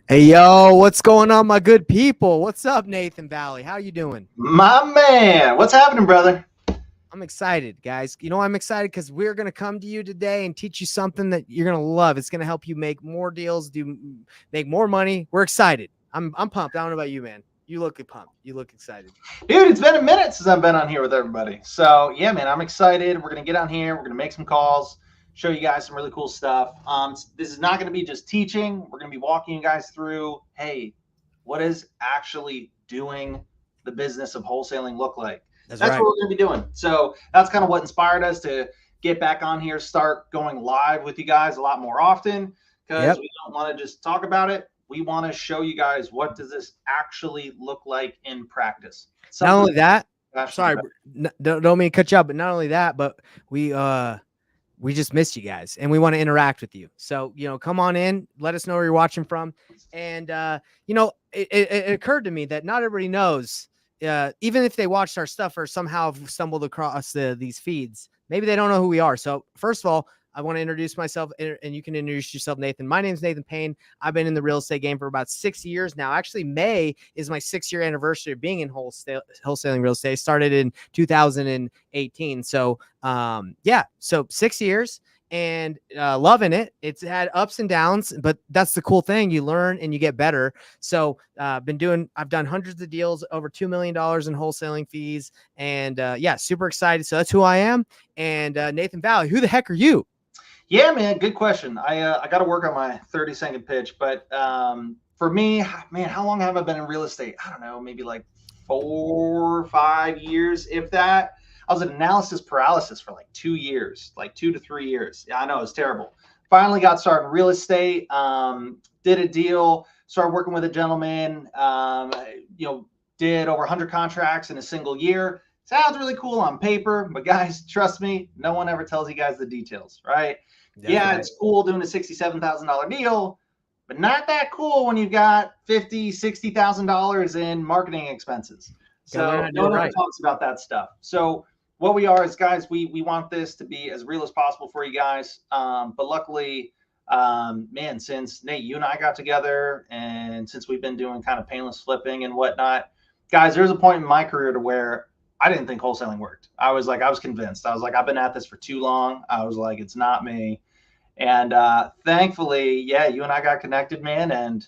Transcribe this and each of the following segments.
Hey, yo, what's going on, my good people? What's up, Nathan Valle? How you doing? My man, what's happening, brother? I'm excited, guys. You know, I'm excited because we're going to come to you today and teach you something that you're going to love. It's going to help you make more deals, make more money. We're excited. I'm pumped. I don't know about you, man. You look pumped. You look excited. Dude, it's been a minute since I've been on here with everybody. So, yeah, man, I'm excited. We're going to get on here. We're going to make some calls, show you guys some really cool stuff. This is not going to be just teaching. We're going to be walking you guys through, hey, what is actually doing the business of wholesaling look like? That's That's right. what we're going to be doing. So that's kind of what inspired us to get back on here, start going live with you guys a lot more often because Yep. we don't want to just talk about it. We want to show you guys what does this actually look like in practice. Not only that, sorry, About. don't mean to cut you up, but not only that, but we just missed you guys and we want to interact with you. So, come on in, let us know where you're watching from. And, it occurred to me that not everybody knows, even if they watched our stuff or somehow stumbled across these feeds, maybe they don't know who we are. So first of all, I want to introduce myself and you can introduce yourself, Nathan. My name is Nathan Payne. I've been in the real estate game for about 6 years now. Actually, May is my 6-year anniversary of being in wholesaling real estate. Started in 2018. So, so 6 years and loving it. It's had ups and downs, but that's the cool thing. You learn and you get better. So I've done hundreds of deals, over $2 million in wholesaling fees. And super excited. So that's who I am. And Nathan Valle, who the heck are you? Yeah, man, good question. I got to work on my 30-second pitch, but for me, man, how long have I been in real estate? I don't know, maybe like 4 or 5 years, if that. I was in analysis paralysis for like 2 years, like 2 to 3 years. Yeah, I know, it's terrible. Finally got started in real estate, did a deal, started working with a gentleman, did over 100 contracts in a single year. Sounds really cool on paper, but guys, trust me, no one ever tells you guys the details, right? Right. It's cool doing a $67,000 deal, but not that cool when you've got $50,000, $60,000 in marketing expenses. So no one ever talks about that stuff. So what we are is, guys, we want this to be as real as possible for you guys. But luckily, man, since Nate, you and I got together, and since we've been doing kind of painless flipping and whatnot, guys, there's a point in my career to where I didn't think wholesaling worked. I was convinced. I was like, I've been at this for too long. I was like, it's not me. And thankfully, yeah, you and I got connected, man, and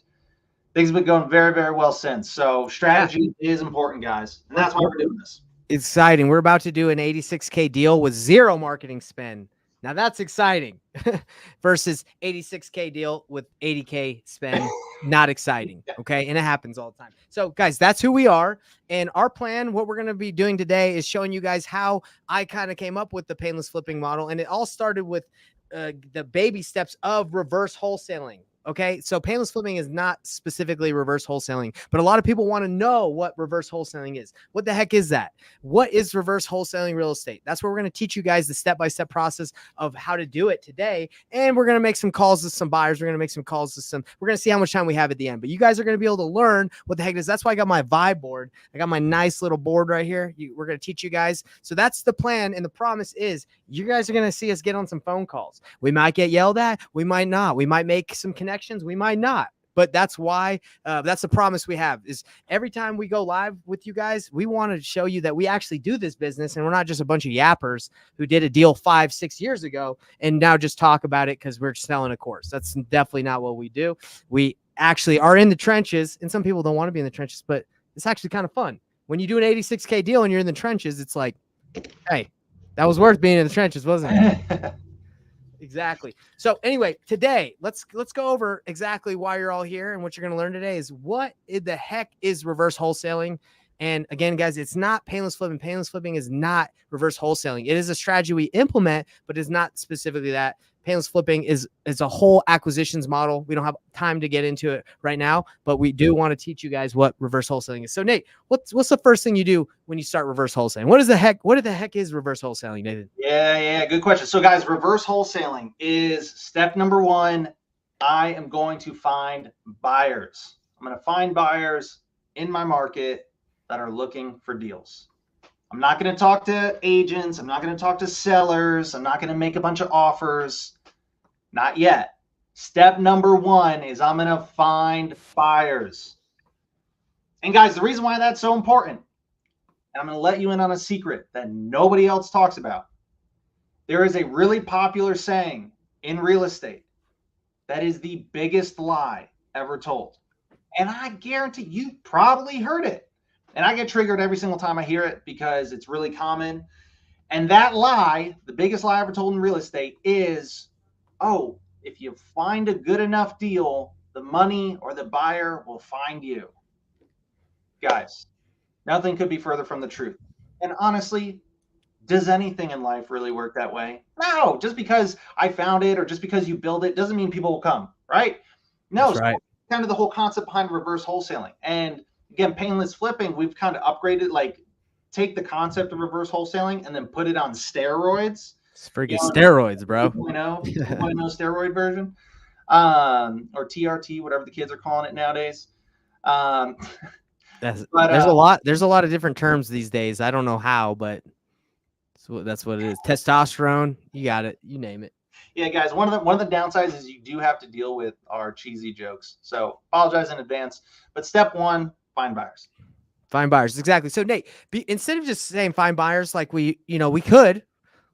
things have been going very, very well since. So strategy is important, guys. And that's why we're doing this. Exciting. We're about to do an 86K deal with zero marketing spend. Now that's exciting versus 86K deal with 80K spend. Not exciting. Okay. And it happens all the time. So guys, that's who we are. And our plan, what we're going to be doing today is showing you guys how I kind of came up with the painless flipping model. And it all started with the baby steps of reverse wholesaling. Okay, so painless flipping is not specifically reverse wholesaling, but a lot of people want to know what reverse wholesaling is. What the heck is that? What is reverse wholesaling real estate? That's where we're going to teach you guys the step-by-step process of how to do it today. And we're going to make some calls to some buyers. We're going to make some calls to we're going to see how much time we have at the end, but you guys are going to be able to learn what the heck it is. That's why I got my vibe board. I got my nice little board right here. We're going to teach you guys. So that's the plan. And the promise is you guys are going to see us get on some phone calls. We might get yelled at. We might not. We might make some connections. We might not, but that's why that's the promise we have is every time we go live with you guys, we want to show you that we actually do this business and we're not just a bunch of yappers who did a deal 5-6 years ago and now just talk about it because we're selling a course. That's definitely not what we do. We actually are in the trenches, and some people don't want to be in the trenches, but it's actually kind of fun. When you do an 86K deal and you're in the trenches, it's like, hey, that was worth being in the trenches, wasn't it? Exactly. So anyway, today, let's go over exactly why you're all here, and what you're going to learn today is what the heck is reverse wholesaling. And again, guys, it's not painless flipping. Painless flipping is not reverse wholesaling. It is a strategy we implement, but it's not specifically that. Painless flipping is a whole acquisitions model. We don't have time to get into it right now, but we do want to teach you guys what reverse wholesaling is. So Nate, what's the first thing you do when you start reverse wholesaling? What the heck is reverse wholesaling, Nathan? Yeah, good question. So guys, reverse wholesaling is step number one. I am going to find buyers. I'm going to find buyers in my market that are looking for deals. I'm not going to talk to agents. I'm not going to talk to sellers. I'm not going to make a bunch of offers. Not yet. Step number one is I'm going to find buyers. And guys, the reason why that's so important, and I'm going to let you in on a secret that nobody else talks about. There is a really popular saying in real estate that is the biggest lie ever told. And I guarantee you probably heard it. And I get triggered every single time I hear it because it's really common. And that lie, the biggest lie ever told in real estate is, oh, if you find a good enough deal, the money or the buyer will find you. Guys, nothing could be further from the truth. And honestly, does anything in life really work that way? No, just because I found it or just because you build it doesn't mean people will come, right? No, That's right. So kind of the whole concept behind reverse wholesaling. And again, painless flipping, we've kind of upgraded, like take the concept of reverse wholesaling and then put it on steroids. It's freaking steroids, bro. 2.0 steroid version, or TRT, whatever the kids are calling it nowadays. There's a lot of different terms these days. I don't know how, but that's what it is. Testosterone, you got it. You name it. Yeah, guys. One of the downsides is you do have to deal with our cheesy jokes. So apologize in advance. But step one, find buyers. Find buyers, exactly. So Nate, instead of just saying find buyers, like we could,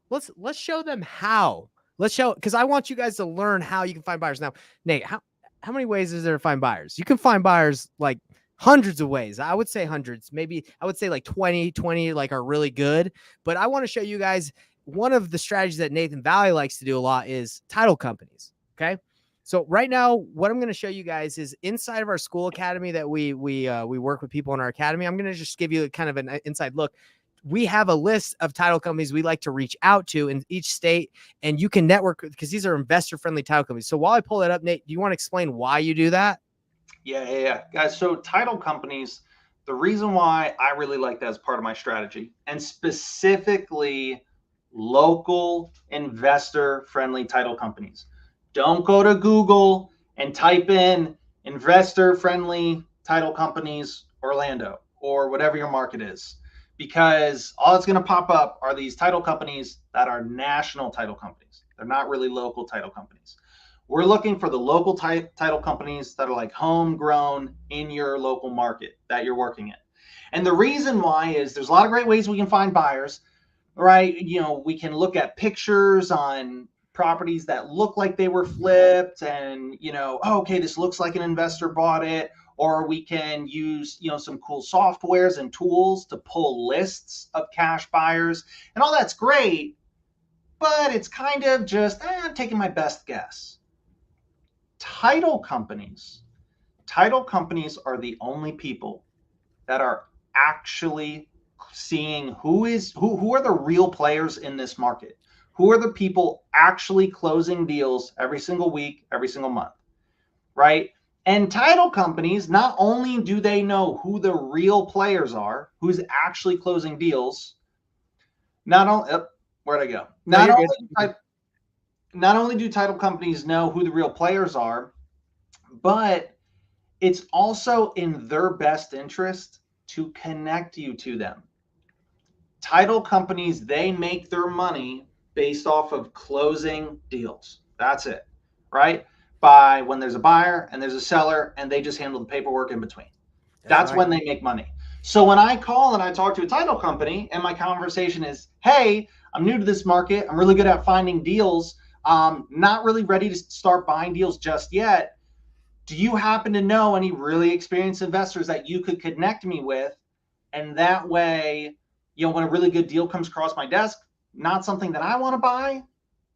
let's show them how. Let's show, because I want you guys to learn how you can find buyers. Now, Nate, how many ways is there to find buyers? You can find buyers like hundreds of ways. I would say hundreds. Maybe I would say like 20 like are really good. But I want to show you guys one of the strategies that Nathan Valle likes to do a lot is title companies. Okay. So right now, what I'm going to show you guys is inside of our school academy that we work with people in our academy. I'm going to just give you kind of an inside look. We have a list of title companies we like to reach out to in each state, and you can network because these are investor-friendly title companies. So while I pull that up, Nate, do you want to explain why you do that? Yeah. Guys, so title companies, the reason why I really like that as part of my strategy, and specifically local investor-friendly title companies. Don't go to Google and type in investor-friendly title companies Orlando or whatever your market is, because all that's going to pop up are these title companies that are national title companies. They're not really local title companies. We're looking for the local title companies that are like homegrown in your local market that you're working in. And the reason why is there's a lot of great ways we can find buyers, right? We can look at pictures on properties that look like they were flipped and, okay, this looks like an investor bought it. Or we can use, some cool softwares and tools to pull lists of cash buyers. And all that's great, but it's kind of just, I'm taking my best guess. Title companies are the only people that are actually seeing who are the real players in this market. Who are the people actually closing deals every single week, every single month, right? And title companies, not only do they know who the real players are, who's actually closing deals, not only do title companies know who the real players are, but it's also in their best interest to connect you to them. Title companies, they make their money based off of closing deals. That's it, right? By when there's a buyer and there's a seller and they just handle the paperwork in between. That's right. When they make money. So when I call and I talk to a title company and my conversation is, hey, I'm new to this market. I'm really good at finding deals. Not really ready to start buying deals just yet. Do you happen to know any really experienced investors that you could connect me with? And that way, when a really good deal comes across my desk, not something that I want to buy,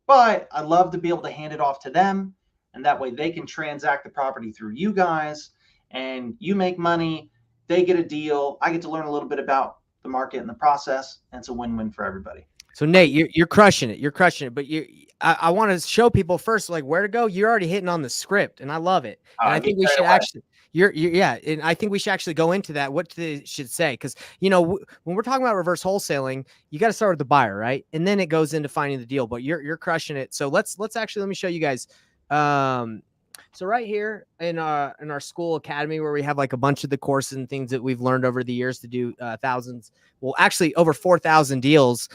but I'd love to be able to hand it off to them. And that way they can transact the property through you guys and you make money. They get a deal. I get to learn a little bit about the market and the process. And it's a win-win for everybody. So Nate, you're crushing it. You're crushing it. But I want to show people first, like where to go. You're already hitting on the script and I love it. And I think we should actually, and I think we should actually go into that, what they should say. Because, when we're talking about reverse wholesaling, you got to start with the buyer, right? And then it goes into finding the deal, but you're crushing it. So let me show you guys. So right here in our school academy, where we have like a bunch of the courses and things that we've learned over the years to do thousands, well, actually over 4,000 deals,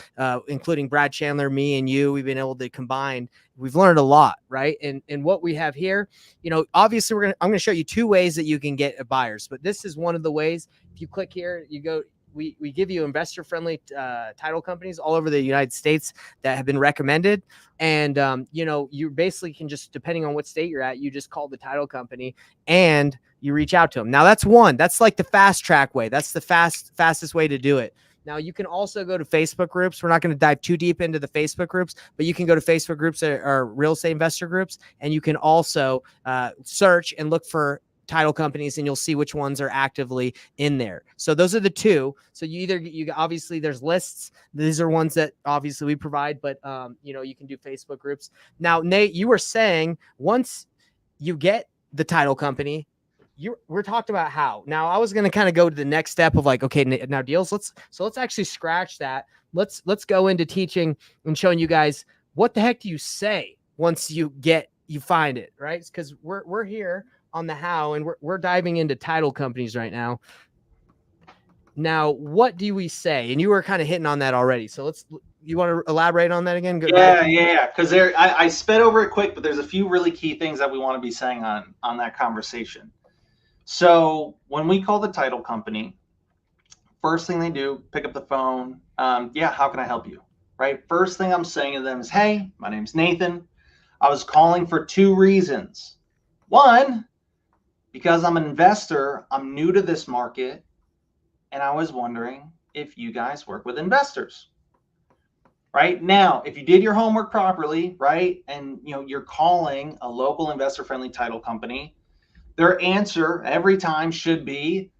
including Brad Chandler, me and you, we've been able to combine. We've learned a lot, right? And what we have here, you know, obviously I'm going to show you 2 ways that you can get buyers, but this is one of the ways. If you click here, you go, we give you investor friendly title companies all over the United States that have been recommended. And, you know, you basically can just, depending on what state you're at, you just call the title company and you reach out to them. Now that's like the fast track way. That's the fastest way to do it. Now you can also go to Facebook groups. We're not going to dive too deep into the Facebook groups, but you can go to Facebook groups or real estate investor groups, and you can also search and look for title companies, and you'll see which ones are actively in there. So those are the 2. So you obviously there's lists. These are ones that obviously we provide, but you know, you can do Facebook groups. Now, Nate, you were saying once you get the title company, we're talking about how. Now I was going to kind of go to the next step of like, okay, now deals. Let's actually scratch that. Let's go into teaching and showing you guys what the heck do you say once you find it, right? Because we're here on the how, and we're diving into title companies right now. Now, what do we say? And you were kind of hitting on that already. So you want to elaborate on that again? Yeah. Because I sped over it quick, but there's a few really key things that we want to be saying on that conversation. So when we call the title company, first thing they do, pick up the phone. Yeah, how can I help you? Right. First thing I'm saying to them is, hey, my name's Nathan. I was calling for 2 reasons. 1, because I'm an investor, I'm new to this market, and I was wondering if you guys work with investors. Right now, if you did your homework properly, right, and you know you're calling a local investor-friendly title company, their answer every time should be,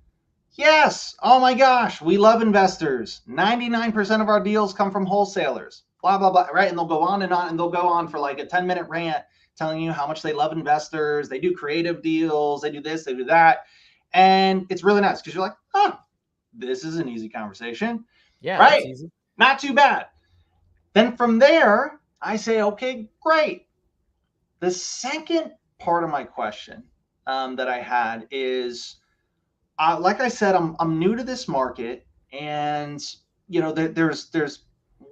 yes, oh my gosh, we love investors. 99% of our deals come from wholesalers, blah, blah, blah, right? And they'll go on, and they'll go on for like a 10-minute rant telling you how much they love investors. They do creative deals. They do this, they do that. And it's really nice because you're like, oh, this is an easy conversation. Yeah, right? That's easy. Not too bad. Then from there, I say, okay, great. The second part of my question that I had is, like I said, I'm new to this market, and you know, there's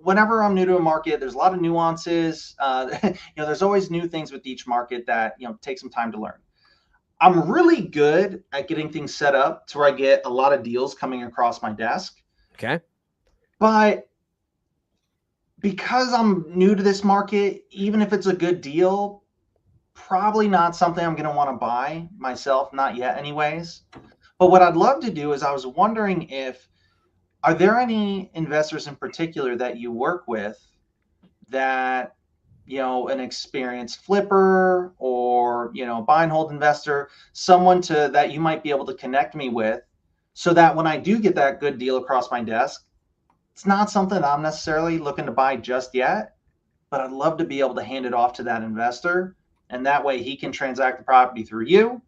whenever I'm new to a market, there's a lot of nuances. You know, there's always new things with each market that, you know, take some time to learn. I'm really good at getting things set up to where I get a lot of deals coming across my desk. Okay. But because I'm new to this market, even if it's a good deal, probably not something I'm going to want to buy myself, not yet anyways. But what I'd love to do is, I was wondering are there any investors in particular that you work with that, you know, an experienced flipper or, you know, buy and hold investor, someone that you might be able to connect me with, so that when I do get that good deal across my desk, it's not something I'm necessarily looking to buy just yet, but I'd love to be able to hand it off to that investor, and that way he can transact the property through you.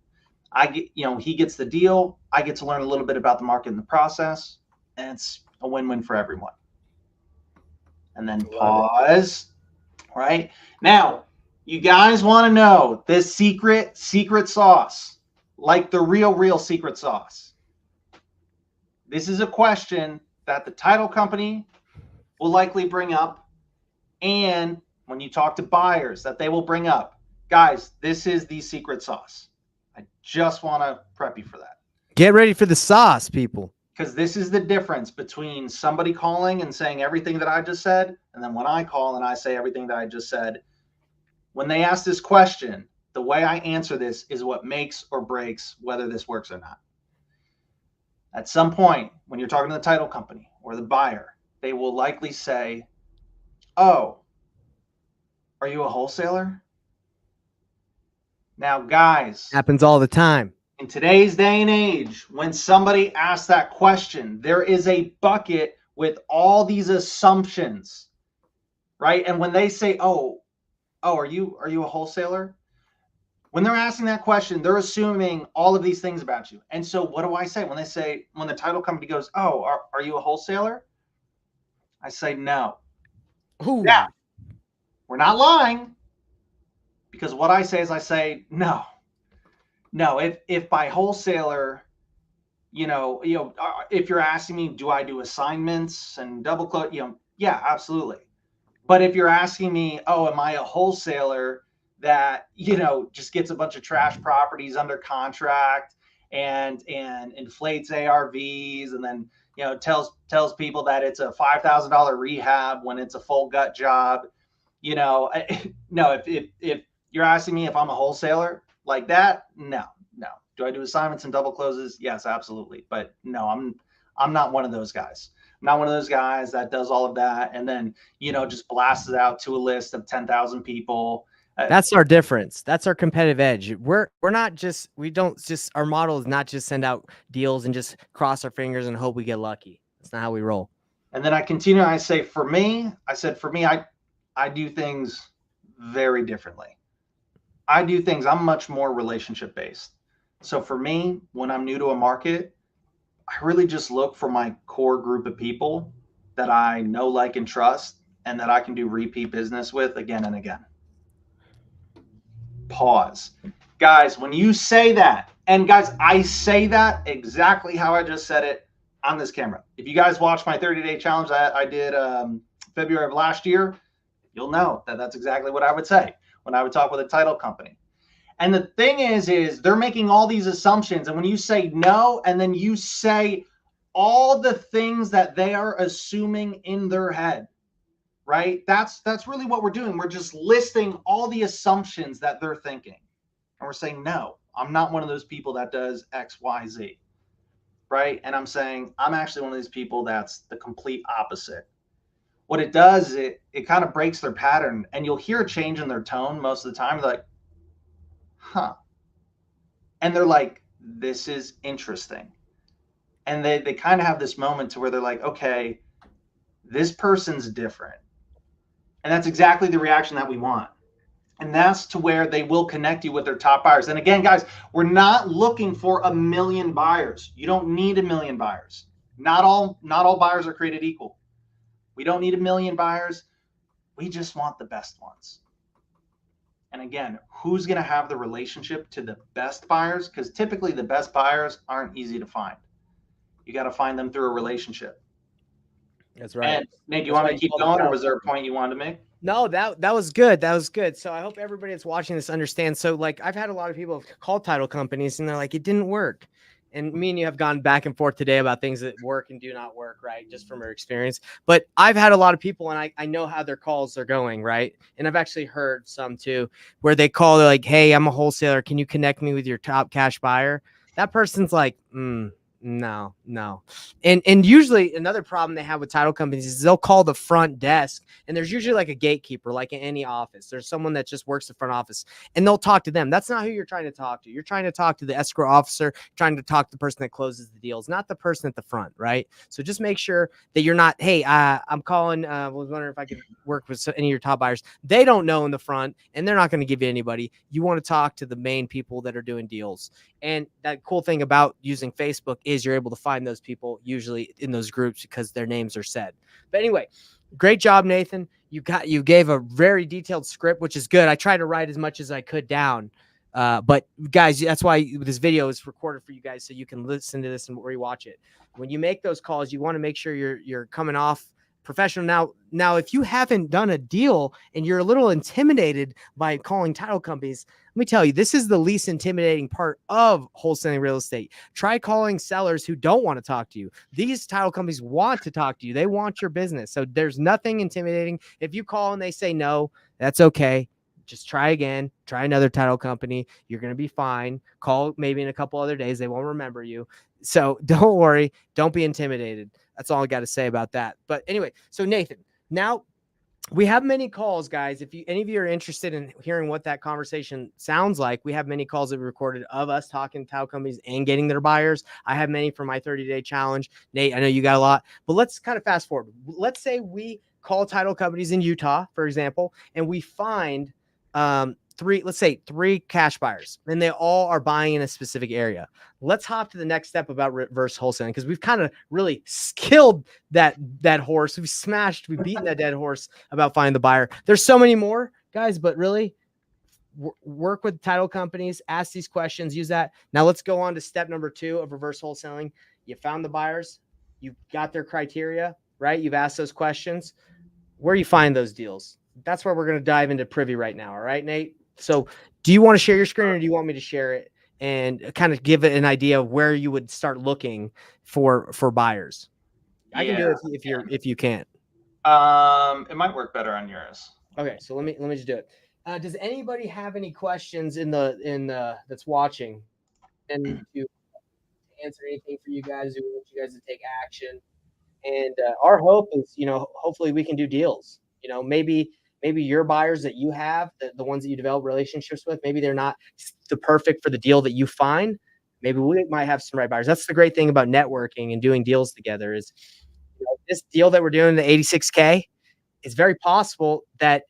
I get, you know, he gets the deal. I get to learn a little bit about the market in the process, and it's a win-win for everyone. And then pause. Right now, you guys want to know this secret sauce, like the real secret sauce. This is a question that the title company will likely bring up, and when you talk to buyers, that they will bring up. Guys, this is the secret sauce. I just want to prep you for that. Get ready for the sauce, people. Because this is the difference between somebody calling and saying everything that I just said, and then when I call and I say everything that I just said. When they ask this question, the way I answer this is what makes or breaks whether this works or not. At some point, when you're talking to the title company or the buyer, they will likely say, oh, are you a wholesaler? Now, guys, happens all the time. In today's day and age, when somebody asks that question, there is a bucket with all these assumptions, right? And when they say, oh, are you a wholesaler? When they're asking that question, they're assuming all of these things about you. And so what do I say? When the title company goes, oh, are you a wholesaler? I say, no. Ooh. Yeah. We're not lying, because what I say is, I say, no, No, if by wholesaler, if you're asking me, do I do assignments and double close? Yeah, absolutely. But if you're asking me, oh, am I a wholesaler that, just gets a bunch of trash properties under contract and inflates ARVs and then, tells people that it's a $5,000 rehab when it's a full gut job, no, if you're asking me if I'm a wholesaler like that, no. Do I do assignments and double closes? Yes, absolutely. But no, I'm not one of those guys. I'm not one of those guys that does all of that and then, just blasts it out to a list of 10,000 people. That's our difference. That's our competitive edge. Our model is not just send out deals and just cross our fingers and hope we get lucky. That's not how we roll. And then I say, for me, I do things very differently. I'm much more relationship based. So for me, when I'm new to a market, I really just look for my core group of people that I know, like, and trust, and that I can do repeat business with again and again. Pause. Guys, when you say that, and guys, I say that exactly how I just said it on this camera. If you guys watched my 30-day challenge that I did February of last year, you'll know that that's exactly what I would say when I would talk with a title company. And the thing is they're making all these assumptions. And when you say no, and then you say all the things that they are assuming in their head, right? That's really what we're doing. We're just listing all the assumptions that they're thinking. And we're saying, no, I'm not one of those people that does X, Y, Z, right? And I'm saying, I'm actually one of these people that's the complete opposite. What it does is it kind of breaks their pattern, and you'll hear a change in their tone most of the time. They're like, huh. And they're like, this is interesting. And they kind of have this moment to where they're like, okay, this person's different. And that's exactly the reaction that we want. And that's to where they will connect you with their top buyers. And again, guys, we're not looking for 1 million buyers. You don't need 1 million buyers. Not all buyers are created equal. We don't need 1 million buyers. We just want the best ones. And again, who's going to have the relationship to the best buyers? Because typically the best buyers aren't easy to find. You got to find them through a relationship. That's right. And Nate, do you want me to keep going, or was there a point you wanted to make? No, that was good. That was good. So I hope everybody that's watching this understands. So like I've had a lot of people call title companies and they're like, it didn't work. And me and you have gone back and forth today about things that work and do not work, right? Just from our experience. But I've had a lot of people, and I know how their calls are going, right? And I've actually heard some too, where they call, they're like, hey, I'm a wholesaler. Can you connect me with your top cash buyer? That person's like, no. And usually another problem they have with title companies is they'll call the front desk, and there's usually like a gatekeeper, like in any office. There's someone that just works the front office, and they'll talk to them. That's not who you're trying to talk to. You're trying to talk to the escrow officer, trying to talk to the person that closes the deals, not the person at the front, right? So just make sure that you're not, hey, I'm calling, was wondering if I could work with any of your top buyers. They don't know in the front, and they're not going to give you anybody. You want to talk to the main people that are doing deals. And that cool thing about using Facebook is you're able to find those people usually in those groups because their names are said. But anyway, great job, Nathan. You gave a very detailed script, which is good. I tried to write as much as I could down. But guys, that's why this video is recorded for you guys, so you can listen to this and rewatch it. When you make those calls, you want to make sure you're coming off professional. Now, if you haven't done a deal and you're a little intimidated by calling title companies, let me tell you, this is the least intimidating part of wholesaling real estate. Try calling sellers who don't want to talk to you. These title companies want to talk to you. They want your business. So there's nothing intimidating. If you call and they say no, that's okay. Just try again. Try another title company. You're going to be fine. Call maybe in a couple other days. They won't remember you. So don't worry. Don't be intimidated. That's all I got to say about that. But anyway, so Nathan, now we have many calls, guys. If any of you are interested in hearing what that conversation sounds like, we have many calls that we recorded of us talking to title companies and getting their buyers. I have many for my 30-day challenge. Nate, I know you got a lot, but let's kind of fast forward. Let's say we call title companies in Utah, for example, and we find three cash buyers, and they all are buying in a specific area. Let's hop to the next step about reverse wholesaling, because we've kind of really killed that horse. We've beaten that dead horse about finding the buyer. There's so many more, guys, but really work with title companies, ask these questions, use that. Now let's go on to step number 2 of reverse wholesaling. You found the buyers, you got their criteria, right? You've asked those questions. Where you find those deals? That's where we're going to dive into Privy right now. All right, Nate. So do you want to share your screen, or do you want me to share it and kind of give it an idea of where you would start looking for buyers? Yeah, I can do it if you can't. It might work better on yours. Okay, so let me just do it. Does anybody have any questions in the that's watching, and to answer anything for you guys? We want you guys to take action, and our hope is, hopefully we can do deals. Maybe your buyers that you have, the ones that you develop relationships with, maybe they're not the perfect for the deal that you find. Maybe we might have some right buyers. That's the great thing about networking and doing deals together is, this deal that we're doing, the 86K, it's very possible that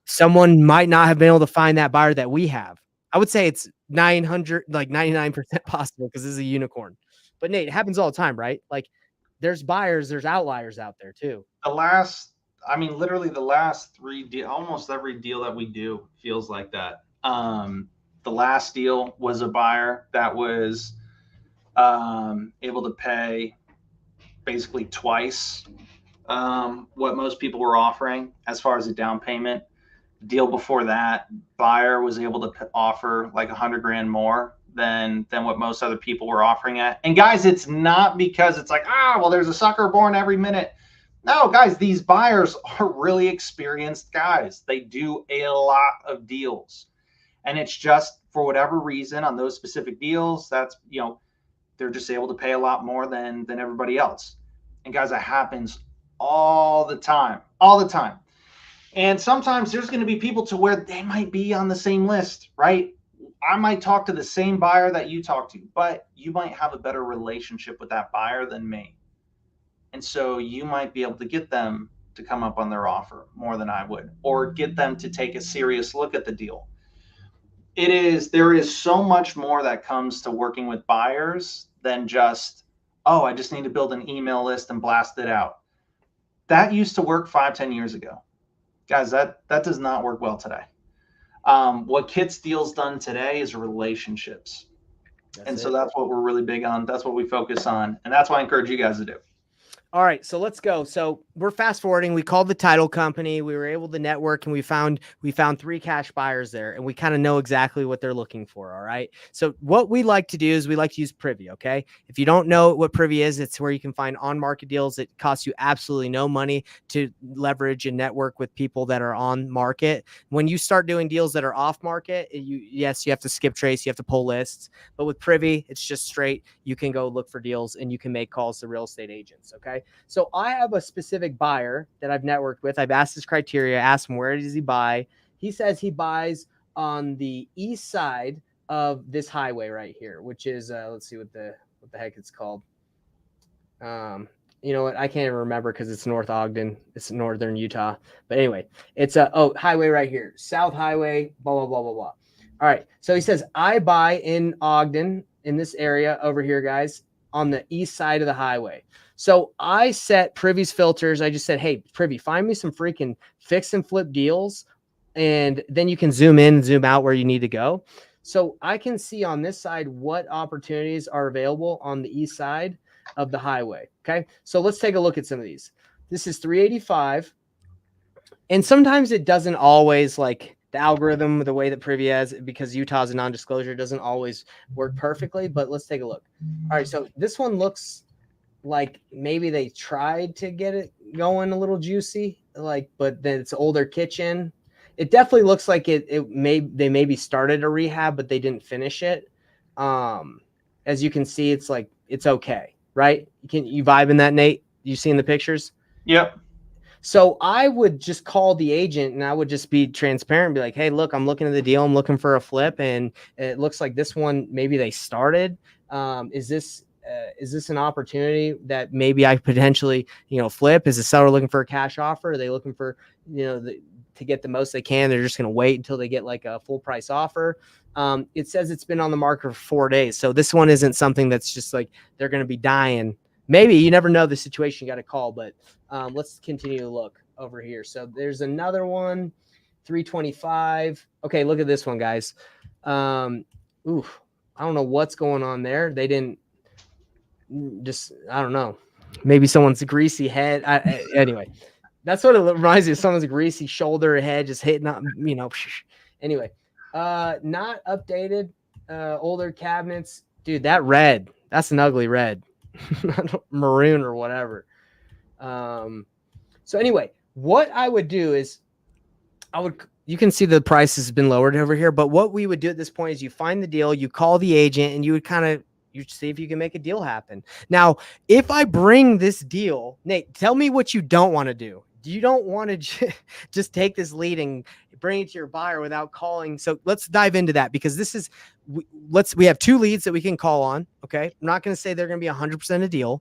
someone might not have been able to find that buyer that we have. I would say it's 99% possible because this is a unicorn. But Nate, it happens all the time, right? Like there's buyers, there's outliers out there too. Literally the last 3 deals, almost every deal that we do feels like that. The last deal was a buyer that was able to pay basically twice what most people were offering as far as a down payment. Deal before that, buyer was able to offer like $100,000 more than what most other people were offering at. And guys, it's not because it's like, there's a sucker born every minute. No, guys, these buyers are really experienced guys. They do a lot of deals, and it's just for whatever reason on those specific deals, that's, they're just able to pay a lot more than everybody else. And guys, that happens all the time. And sometimes there's going to be people to where they might be on the same list, right? I might talk to the same buyer that you talk to, but you might have a better relationship with that buyer than me. And so you might be able to get them to come up on their offer more than I would, or get them to take a serious look at the deal. There is so much more that comes to working with buyers than just, I just need to build an email list and blast it out. That used to work 5-10 years ago. Guys, that does not work well today. What Kit's Deals done today is relationships. So that's what we're really big on. That's what we focus on. And that's what I encourage you guys to do. All right, so let's go. So we're fast forwarding. We called the title company. We were able to network, and we found 3 cash buyers there, and we kind of know exactly what they're looking for. All right. So what we like to do is we like to use Privy. Okay. If you don't know what Privy is, it's where you can find on-market deals. It costs you absolutely no money to leverage and network with people that are on market. When you start doing deals that are off market, you have to skip trace, you have to pull lists. But with Privy, it's just straight. You can go look for deals, and you can make calls to real estate agents. Okay. So I have a specific buyer that I've networked with. I've asked his criteria, asked him where does he buy. He says he buys on the east side of this highway right here, which is let's see what the heck it's called. You know what? I can't even remember because it's North Ogden. It's northern Utah. But anyway, it's highway right here, South Highway. Blah blah blah blah blah. All right. So he says I buy in Ogden, in this area over here, guys, on the east side of the highway. So I set Privy's filters. I just said, hey, Privy, find me some freaking fix and flip deals. And then you can zoom in and zoom out where you need to go. So I can see on this side what opportunities are available on the east side of the highway. Okay. So let's take a look at some of these. This is 385. And sometimes it doesn't always, like the algorithm, the way that Privy has, because Utah's a non-disclosure, doesn't always work perfectly, but let's take a look. All right. So this one looks like maybe they tried to get it going a little juicy, but then it's older kitchen. It definitely looks like they maybe started a rehab, but they didn't finish it. As you can see, it's okay, right? You vibing that, Nate? You seeing the pictures? Yep. So I would just call the agent, and I would just be transparent and be like, hey, look, I'm looking at the deal. I'm looking for a flip. And it looks like this one, maybe they started. Is this an opportunity that maybe I potentially, flip? Is the seller looking for a cash offer? Are they looking for, to get the most they can? They're just going to wait until they get like a full price offer. It says it's been on the market for 4 days. So this one isn't something that's just like they're going to be dying. Maybe, you never know the situation, you got to call, but let's continue to look over here. So there's another one. 325. Okay, look at this one, guys. I don't know what's going on there. They didn't I don't know. Maybe someone's greasy head. Anyway, that's what it reminds me of. Someone's greasy shoulder or head just hitting up, Anyway, not updated, older cabinets. Dude, that red, that's an ugly red. Maroon or whatever. So anyway, what I would do is you can see the price has been lowered over here, but what we would do at this point is you find the deal, you call the agent, and you would you see if you can make a deal happen. Now, if I bring this deal, Nate, tell me what you don't want to do. You don't want to just take this lead and bring it to your buyer without calling. So let's dive into that, because this is, we have 2 leads that we can call on. Okay. I'm not going to say they're going to be 100% a deal,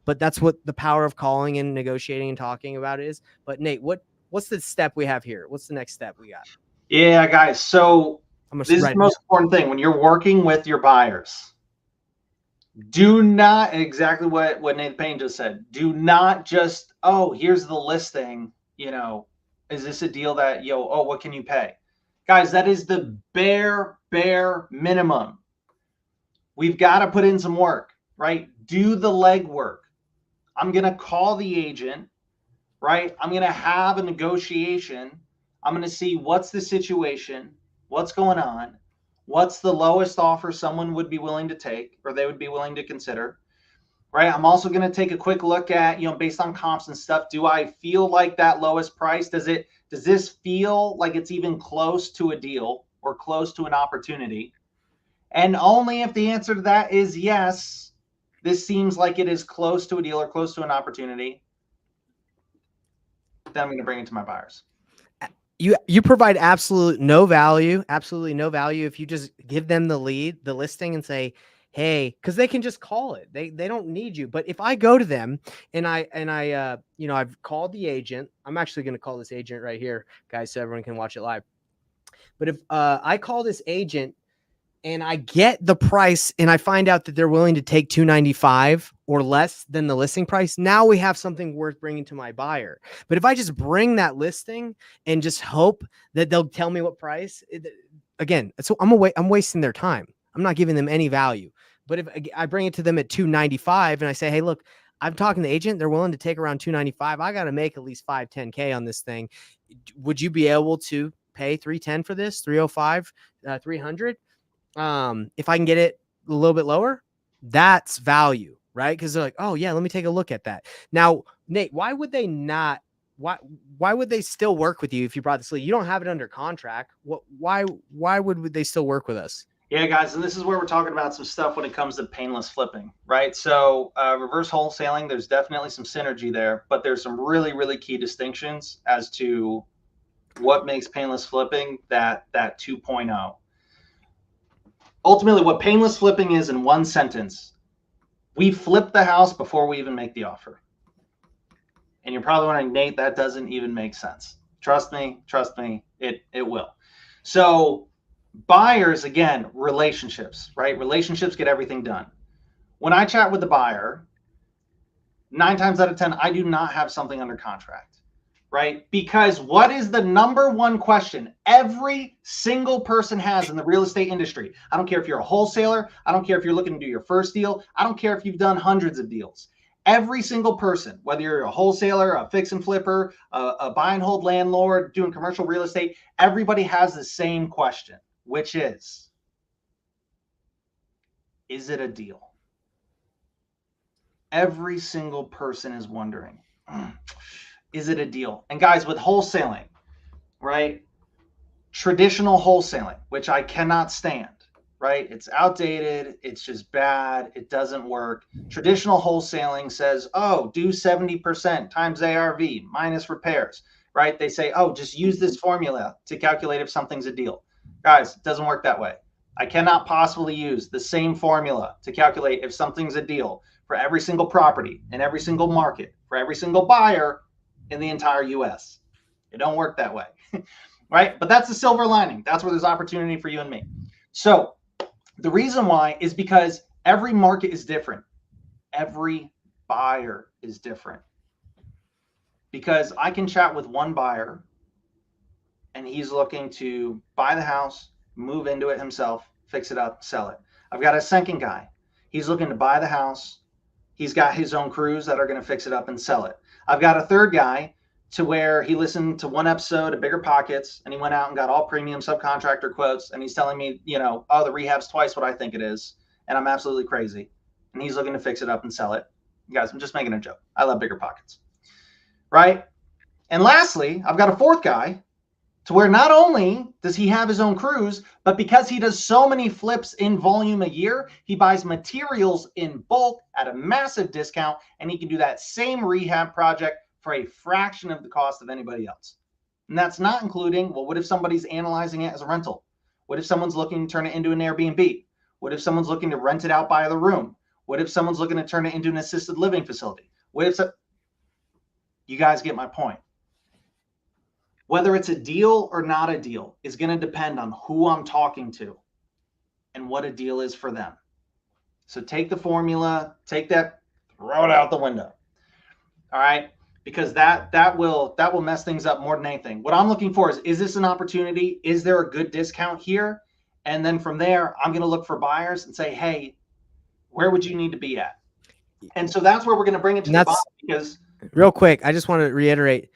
but that's what the power of calling and negotiating and talking about is. But Nate, what's the step we have here? What's the next step we got? Yeah, guys. So this is the most important thing when you're working with your buyers. Do not, exactly what Nathan Payne just said. Do not just, oh, here's the listing. Is this a deal that, what can you pay? Guys, that is the bare minimum. We've got to put in some work, right? Do the legwork. I'm going to call the agent, right? I'm going to have a negotiation. I'm going to see what's the situation, what's going on, what's the lowest offer someone would be willing to take or they would be willing to consider, right? I'm also going to take a quick look at, based on comps and stuff, do I feel like that lowest price? Does this feel like it's even close to a deal or close to an opportunity? And only if the answer to that is yes, this seems like it is close to a deal or close to an opportunity, then I'm going to bring it to my buyers. You provide absolutely no value if you just give them the listing and say, hey, because they can just call it. They don't need you. But if I go to them and I've called the agent, I'm actually going to call this agent right here, guys, so everyone can watch it live. But if I call this agent and I get the price and I find out that they're willing to take $295 or less than the listing price, now we have something worth bringing to my buyer. But if I just bring that listing and just hope that they'll tell me what price, so I'm wasting their time. I'm not giving them any value. But if I bring it to them at $295 and I say, hey, look, I'm talking to the agent, they're willing to take around $295. I got to make at least $5-10K on this thing. Would you be able to pay $310 for this? $305, $300? If I can get it a little bit lower, that's value, right? Because they're like, oh yeah, let me take a look at that. Now, Nate, why would they still work with you if you brought this lead? You don't have it under contract. Why would they still work with us? Yeah, guys, and this is where we're talking about some stuff when it comes to painless flipping, right? So reverse wholesaling, there's definitely some synergy there, but there's some really, really key distinctions as to what makes painless flipping that 2.0. Ultimately, what painless flipping is in one sentence, we flip the house before we even make the offer. And you're probably wondering, Nate, that doesn't even make sense. Trust me, it will. So buyers, again, relationships, right? Relationships get everything done. When I chat with the buyer, 9 times out of 10, I do not have something under contract. Right? Because what is the number one question every single person has in the real estate industry? I don't care if you're a wholesaler. I don't care if you're looking to do your first deal. I don't care if you've done hundreds of deals. Every single person, whether you're a wholesaler, a fix and flipper, a buy and hold landlord, doing commercial real estate, everybody has the same question, which is it a deal? Every single person is wondering, is it a deal? And guys, with wholesaling, right? Traditional wholesaling, which I cannot stand, right? It's outdated. It's just bad. It doesn't work. Traditional wholesaling says, oh, do 70% times ARV minus repairs, right? They say, oh, just use this formula to calculate if something's a deal. Guys, it doesn't work that way. I cannot possibly use the same formula to calculate if something's a deal for every single property in every single market, for every single buyer in the entire US. It don't work that way, right? But that's the silver lining. That's where there's opportunity for you and me. So the reason why is because every market is different. Every buyer is different. Because I can chat with one buyer and he's looking to buy the house, move into it himself, fix it up, sell it. I've got a second guy. He's looking to buy the house. He's got his own crews that are going to fix it up and sell it. I've got a third guy to where he listened to one episode of Bigger Pockets and he went out and got all premium subcontractor quotes. And he's telling me, you know, oh, the rehab's twice what I think it is. And I'm absolutely crazy. And he's looking to fix it up and sell it. You guys, I'm just making a joke. I love Bigger Pockets. Right? And lastly, I've got a fourth guy to where not only does he have his own crews, but because he does so many flips in volume a year, he buys materials in bulk at a massive discount, and he can do that same rehab project for a fraction of the cost of anybody else. And that's not including, well, what if somebody's analyzing it as a rental? What if someone's looking to turn it into an Airbnb? What if someone's looking to rent it out by the room? What if someone's looking to turn it into an assisted living facility? What if you guys get my point? Whether it's a deal or not a deal is going to depend on who I'm talking to and what a deal is for them. So take the formula, take that, throw it out the window. All right? Because that will mess things up more than anything. What I'm looking for is this an opportunity? Is there a good discount here? And then from there, I'm going to look for buyers and say, hey, where would you need to be at? And so that's where we're going to bring it to the bottom, because real quick, I just want to reiterate,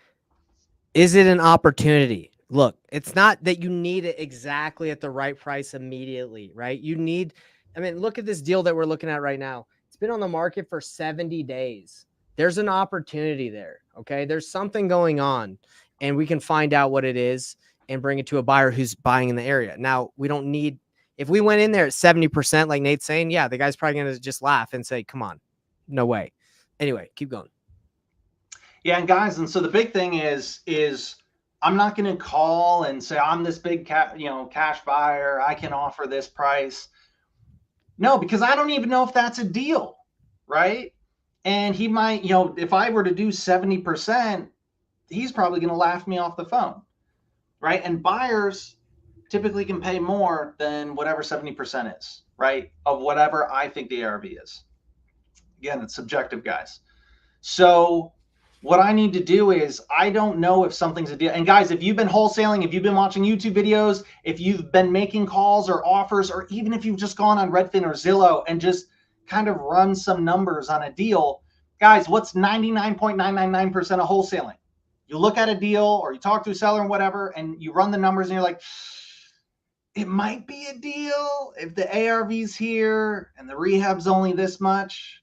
is it an opportunity? Look, it's not that you need it exactly at the right price immediately, right? You need, I mean, look at this deal that we're looking at right now. It's been on the market for 70 days. There's an opportunity there, okay? There's something going on, and we can find out what it is and bring it to a buyer who's buying in the area. Now, we don't need, if we went in there at 70%, like Nate's saying, yeah, the guy's probably going to just laugh and say, come on, no way. Anyway, keep going. Yeah, and guys, and so the big thing is I'm not going to call and say I'm this big cash buyer, I can offer this price. No, because I don't even know if that's a deal, right? And he might, if I were to do 70%, he's probably going to laugh me off the phone, right? And buyers typically can pay more than whatever 70% is, right? Of whatever I think the ARV is. Again, it's subjective, guys. So what I need to do is, I don't know if something's a deal. And guys, if you've been wholesaling, if you've been watching YouTube videos, if you've been making calls or offers, or even if you've just gone on Redfin or Zillow and just kind of run some numbers on a deal, guys, what's 99.999% of wholesaling? You look at a deal or you talk to a seller and whatever, and you run the numbers and you're like, it might be a deal if the ARV's here and the rehab's only this much.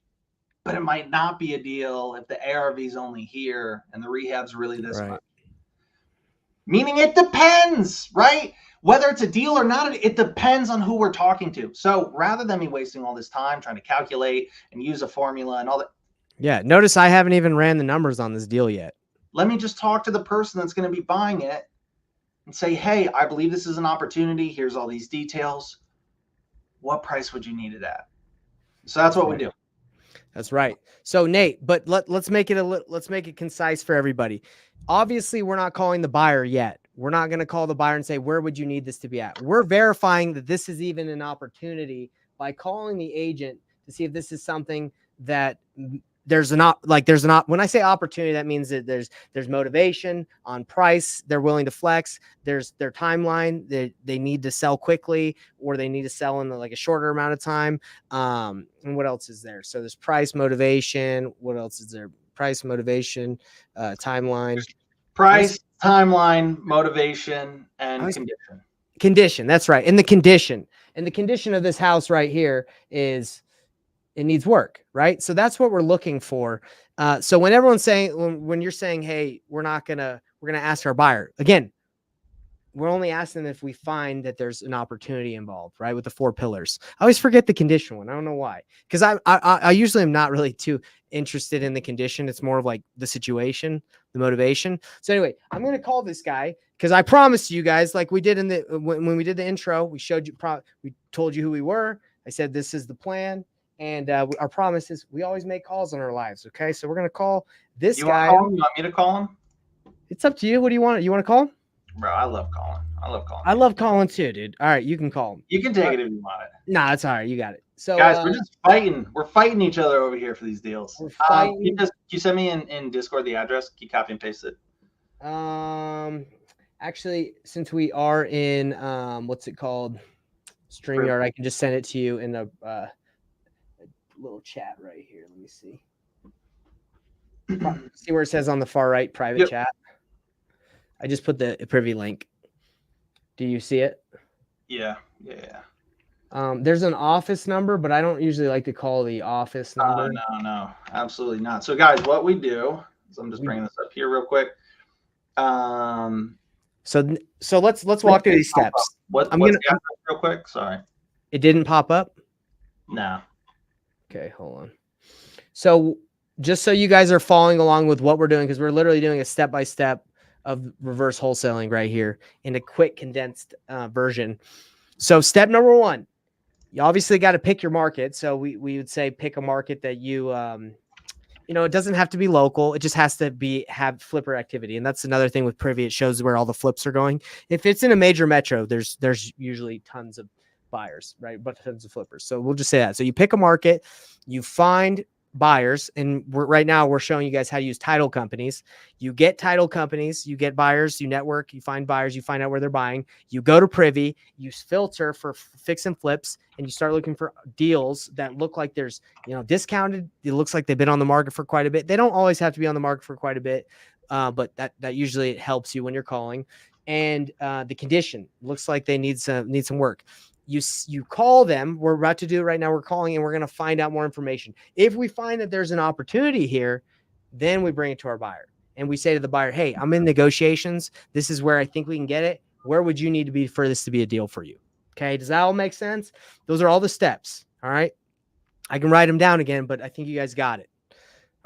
But it might not be a deal if the ARV's only here and the rehab's really this much. Meaning it depends, right? Whether it's a deal or not, it depends on who we're talking to. So rather than me wasting all this time trying to calculate and use a formula and all that. Yeah, notice I haven't even ran the numbers on this deal yet. Let me just talk to the person that's going to be buying it and say, hey, I believe this is an opportunity. Here's all these details. What price would you need it at? So that's what we do. That's right. So Nate, but let's make it concise for everybody. Obviously, we're not calling the buyer yet. We're not going to call the buyer and say, where would you need this to be at? We're verifying that this is even an opportunity by calling the agent to see if this is something that when I say opportunity, that means that there's motivation on price. They're willing to flex. There's their timeline. They need to sell quickly, or they need to sell in a shorter amount of time. And what else is there? So there's price, motivation. What else is there? Price, motivation, timeline. Price, timeline, motivation, and condition. Condition. That's right. And the condition of this house right here is, it needs work, right? So that's what we're looking for. So when everyone's saying, when you're saying, hey, we're going to ask our buyer, again, we're only asking if we find that there's an opportunity involved, right? With the 4 pillars. I always forget the condition one. I don't know why. Because I usually am not really too interested in the condition. It's more of like the situation, the motivation. So anyway, I'm going to call this guy, because I promised you guys, like we did when we did the intro, we showed you, we told you who we were. I said, this is the plan. And our promise is we always make calls in our lives. Okay. So we're going to call this guy. You want me to call him? It's up to you. What do you want? You want to call him? Bro, I love calling. I love calling too, dude. All right. You can call him. You can take it if you want it. Nah, it's all right. You got it. So guys, we're just fighting. We're fighting each other over here for these deals. Can you send me in Discord the address? Can you copy and paste it? Actually, since we are in, what's it called? StreamYard, I can just send it to you in a little chat right here. Let me see. See where it says on the far right, private chat? I just put the privy link. Do you see it? Yeah. There's an office number, but I don't usually like to call the office number. No, absolutely not. So guys, what we do is I'm just bringing this up here real quick. So let's walk through these steps. What's the address real quick? Sorry. It didn't pop up? No. Okay, hold on. So just so you guys are following along with what we're doing, because we're literally doing a step-by-step of reverse wholesaling right here in a quick condensed version. So step number one, you obviously got to pick your market. So we would say pick a market that you, it doesn't have to be local. It just has to have flipper activity. And that's another thing with Privy. It shows where all the flips are going. If it's in a major metro, there's usually tons of buyers, right? But tons of flippers. So we'll just say that. So you pick a market, you find buyers, and right now we're showing you guys how to use title companies. You get title companies, you get buyers, you network, you find buyers, you find out where they're buying, you go to Privy, you filter for fix and flips, and you start looking for deals that look like there's discounted. It looks like they've been on the market for quite a bit. They don't always have to be on the market for quite a bit, but that usually helps you when you're calling. And the condition looks like they need some work. You call them. We're about to do it right now. We're calling and we're going to find out more information. If we find that there's an opportunity here, then we bring it to our buyer and we say to the buyer, hey, I'm in negotiations. This is where I think we can get it. Where would you need to be for this to be a deal for you? Okay. Does that all make sense? Those are all the steps. All right. I can write them down again, but I think you guys got it.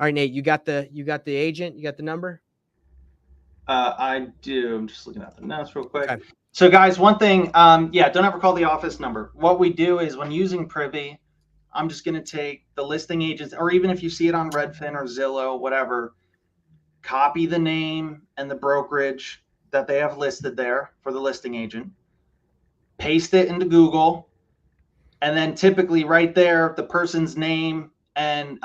All right, Nate, you got the agent, you got the number? I do. I'm just looking at the notes real quick. Okay. So guys, one thing, don't ever call the office number. What we do is when using Privy, I'm just going to take the listing agents, or even if you see it on Redfin or Zillow, whatever, copy the name and the brokerage that they have listed there for the listing agent, paste it into Google, and then typically right there, the person's name and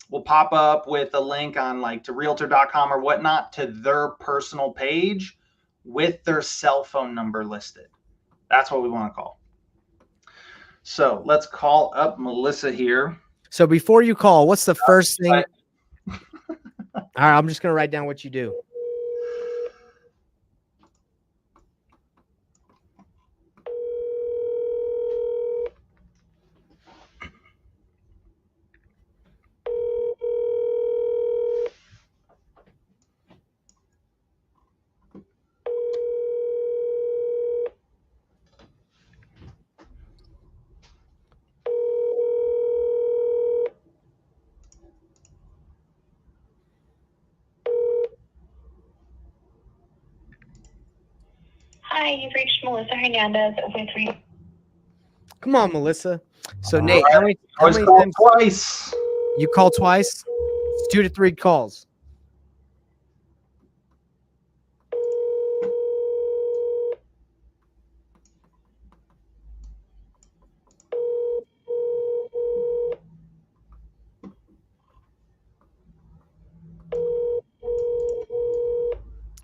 will pop up with a link on to realtor.com or whatnot to their personal page with their cell phone number listed. That's what we want to call. So let's call up Melissa here. So before you call, what's the first thing? All right, I'm just going to write down what you do. Hi, you've reached Melissa Hernandez with Come on, Melissa. So Nate, how many times twice? You call twice? It's 2 to 3 calls.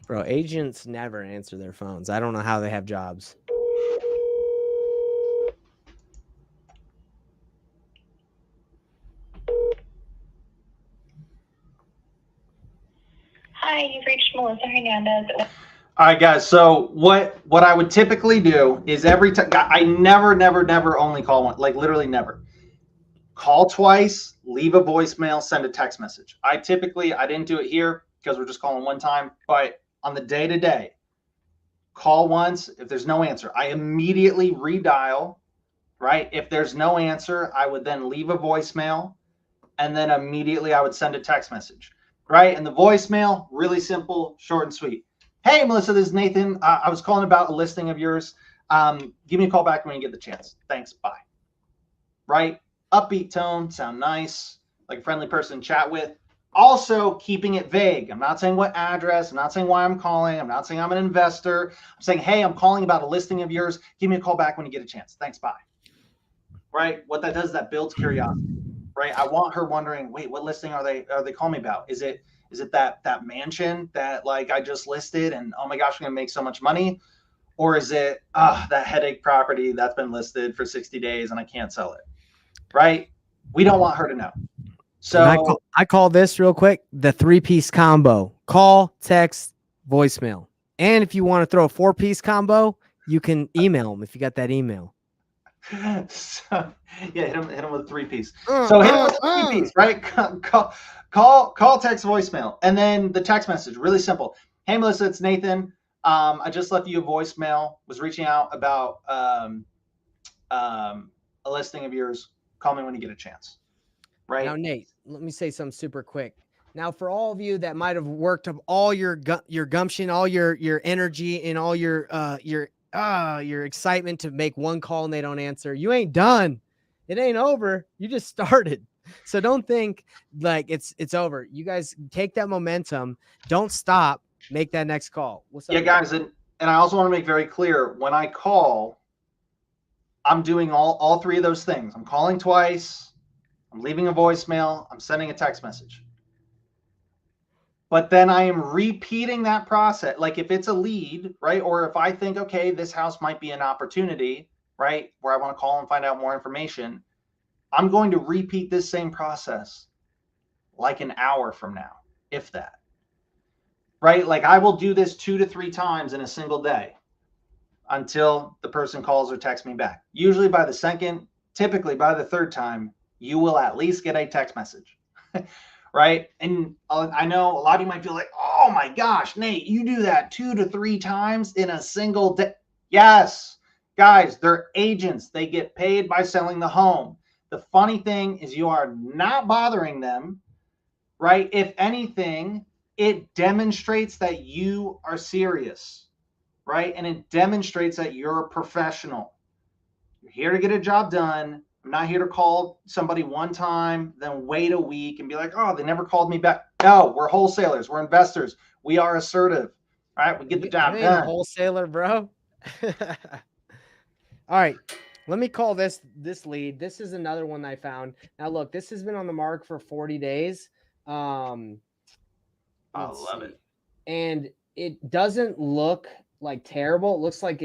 Bro, agents never answer their phones. I don't know how they have jobs. Hi, you've reached Melissa Hernandez. All right, guys. So what I would typically do is every time I never only call one, literally never. Call twice, leave a voicemail, send a text message. I didn't do it here because we're just calling one time, but on the day-to-day, call once. If there's no answer, I immediately redial, right? If there's no answer, I would then leave a voicemail, and then immediately I would send a text message, right? And the voicemail, really simple, short and sweet. Hey, Melissa, this is Nathan. I was calling about a listing of yours. Give me a call back when you get the chance. Thanks, bye. Right? Upbeat tone, sound nice, like a friendly person to chat with. Also, keeping it vague. I'm not saying what address. I'm not saying why I'm calling. I'm not saying I'm an investor. I'm saying, hey, I'm calling about a listing of yours. Give me a call back when you get a chance. Thanks, bye. Right? What that does is that builds curiosity. Right? I want her wondering, wait, what listing are they calling me about? Is it Is it that mansion that like I just listed and oh my gosh, I'm gonna make so much money? Or is it that headache property that's been listed for 60 days and I can't sell it? Right? We don't want her to know. So I call this real quick the 3-piece combo: call, text, voicemail. And if you want to throw a 4-piece combo, you can email them if you got that email. So yeah, hit him with 3-piece. So hit him with a 3-piece, right? Call, text, voicemail, and then the text message. Really simple. Hey Melissa, it's Nathan. I just left you a voicemail. Was reaching out about a listing of yours. Call me when you get a chance. Right now, Nate, let me say something super quick. Now, for all of you that might have worked up all your gumption, all your energy, and all your excitement to make one call and they don't answer, you ain't done. It ain't over. You just started. So don't think like it's over. You guys take that momentum. Don't stop. Make that next call. What's up? Yeah, guys, and I also want to make very clear, when I call, I'm doing all 3 of those things. I'm calling twice, I'm leaving a voicemail, I'm sending a text message. But then I am repeating that process. Like if it's a lead, right? Or if I think, okay, this house might be an opportunity, right? Where I want to call and find out more information, I'm going to repeat this same process like an hour from now, if that. Right? Like I will do this 2 to 3 times in a single day until the person calls or texts me back. Usually by the second, typically by the 3rd time, you will at least get a text message. Right? And I know a lot of you might feel like, oh my gosh, Nate, you do that 2 to 3 times in a single day. Yes, guys, they're agents. They get paid by selling the home. The funny thing is you are not bothering them, right? If anything, it demonstrates that you are serious, right? And it demonstrates that you're a professional. You're here to get a job done. I'm not here to call somebody one time, then wait a week and be like, oh, they never called me back. No, we're wholesalers. We're investors. We are assertive, right? We get the job done. A wholesaler, bro. All right. Let me call this lead. This is another one I found. Now, look, this has been on the market for 40 days. I love it. And it doesn't look like terrible. It looks like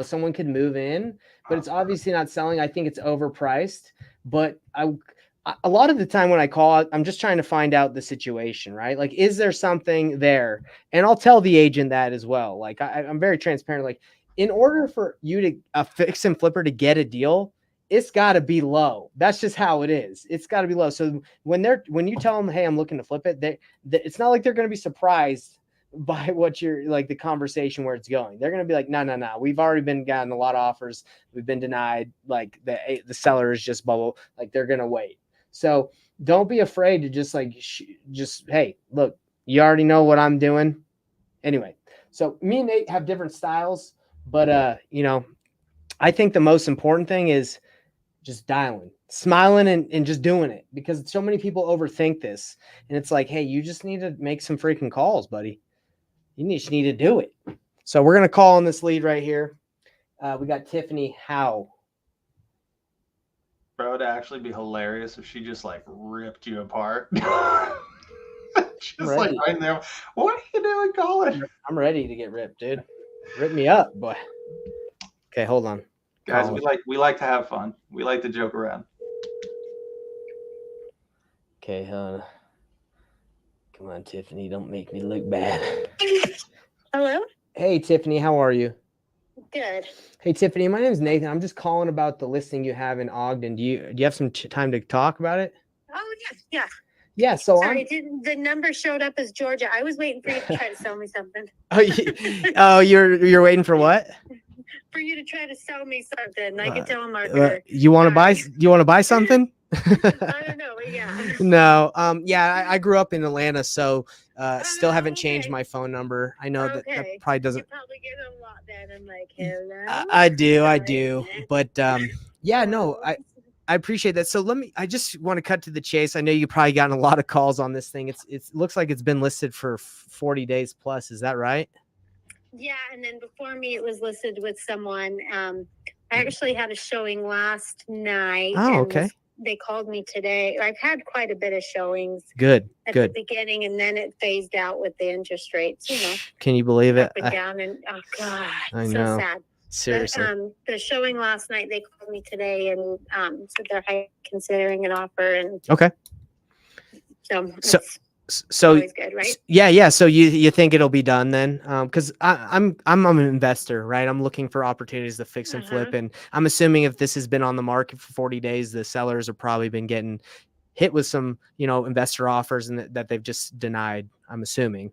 someone could move in, but it's obviously not selling. I think it's overpriced. But a lot of the time when I call, I'm just trying to find out the situation, right? Like, is there something there? And I'll tell the agent that as well. Like, I'm very transparent. Like, in order for you to a fix and flipper to get a deal, it's got to be low. That's just how it is. It's got to be low. So when you tell them, hey, I'm looking to flip it, it's not like they're going to be surprised by what you're like the conversation where it's going. They're going to be like, no. We've already gotten a lot of offers. We've been denied. Like the seller is just bubble. Like they're going to wait. So don't be afraid to just hey, look, you already know what I'm doing. Anyway, so me and Nate have different styles, but I think the most important thing is just dialing, smiling, and just doing it, because so many people overthink this. And it's like, hey, you just need to make some freaking calls, buddy. You just need to do it. So we're going to call on this lead right here. We got Tiffany Howe. Bro, it'd actually be hilarious if she just like ripped you apart. Just like right there. What are you doing, Colin? I'm ready to get ripped, dude. Rip me up, boy. Okay, hold on. Guys, we like to have fun. We like to joke around. Okay, come on, Tiffany. Don't make me look bad. Hello? Hey, Tiffany. How are you? Good. Hey, Tiffany. My name is Nathan. I'm just calling about the listing you have in Ogden. Do you have some time to talk about it? Oh, yeah. Yeah, so sorry, the number showed up as Georgia. I was waiting for you to try to sell me something. You're waiting for what? For you to try to sell me something. I can tell a marketer. You want to buy something? I don't know. Yeah. No. I grew up in Atlanta, so still haven't changed my phone number. I know that probably doesn't. You probably get a lot then. I'm like, hello. I do. But no, I appreciate that. So I just want to cut to the chase. I know you probably gotten a lot of calls on this thing. It looks like it's been listed for 40 days plus. Is that right? Yeah. And then before me, it was listed with someone. I actually had a showing last night. Oh, okay. they called me today. I've had quite a bit of showings Good. at Good. the beginning, and then it phased out with the interest rates, Can you believe it? up and down. And oh God, I so know. sad. Seriously. But, the showing last night, they called me today and said they're considering an offer. And Okay. so So always good, right? Yeah. So you think it'll be done then? Because I'm an investor, right? I'm looking for opportunities to fix and flip, and I'm assuming if this has been on the market for 40 days, the sellers have probably been getting hit with some, investor offers and that they've just denied. I'm assuming.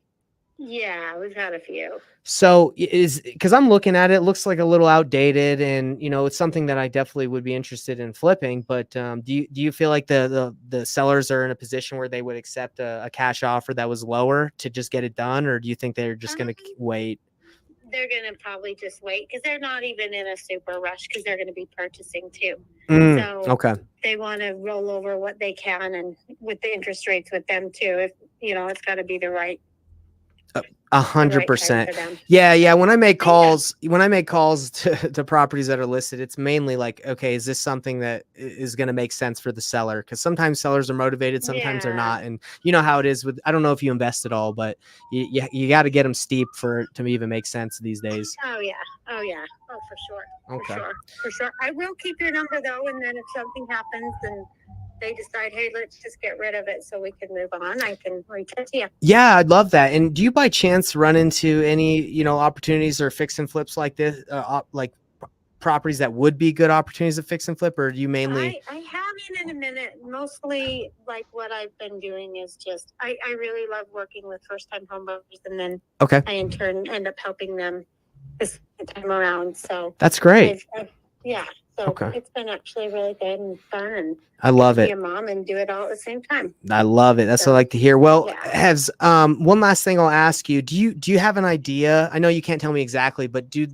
Yeah, we've had a few. So because I'm looking at it, it looks like a little outdated, and it's something that I definitely would be interested in flipping. But do you feel like the sellers are in a position where they would accept a cash offer that was lower to just get it done, or do you think they're just going to wait? They're going to probably just wait because they're not even in a super rush because they're going to be purchasing too. So Okay. They want to roll over what they can, and with the interest rates with them too. If it's got to be the right. 100%. Yeah. When I make calls, to properties that are listed, it's mainly like, okay, is this something that is going to make sense for the seller? Because sometimes sellers are motivated, sometimes they're not, and you know how it is with. I don't know if you invest at all, but you got to get them steep for it to even make sense these days. Oh yeah. Oh for sure. Okay. For sure. I will keep your number though, and then if something happens and they decide, hey, let's just get rid of it so we can move on, I can reach out to you. Yeah, I'd love that. And do you by chance run into any, opportunities or fix and flips like this, like properties that would be good opportunities to fix and flip, or do you mainly? I haven't in a minute. Mostly like what I've been doing is just, I really love working with first time homeowners, and then I in turn end up helping them this time around. So that's great. So it's been actually really good and fun, and I love it. Be a mom and do it all at the same time. I love it. That's what I like to hear. Well, has one last thing I'll ask you. Do you have an idea? I know you can't tell me exactly, but do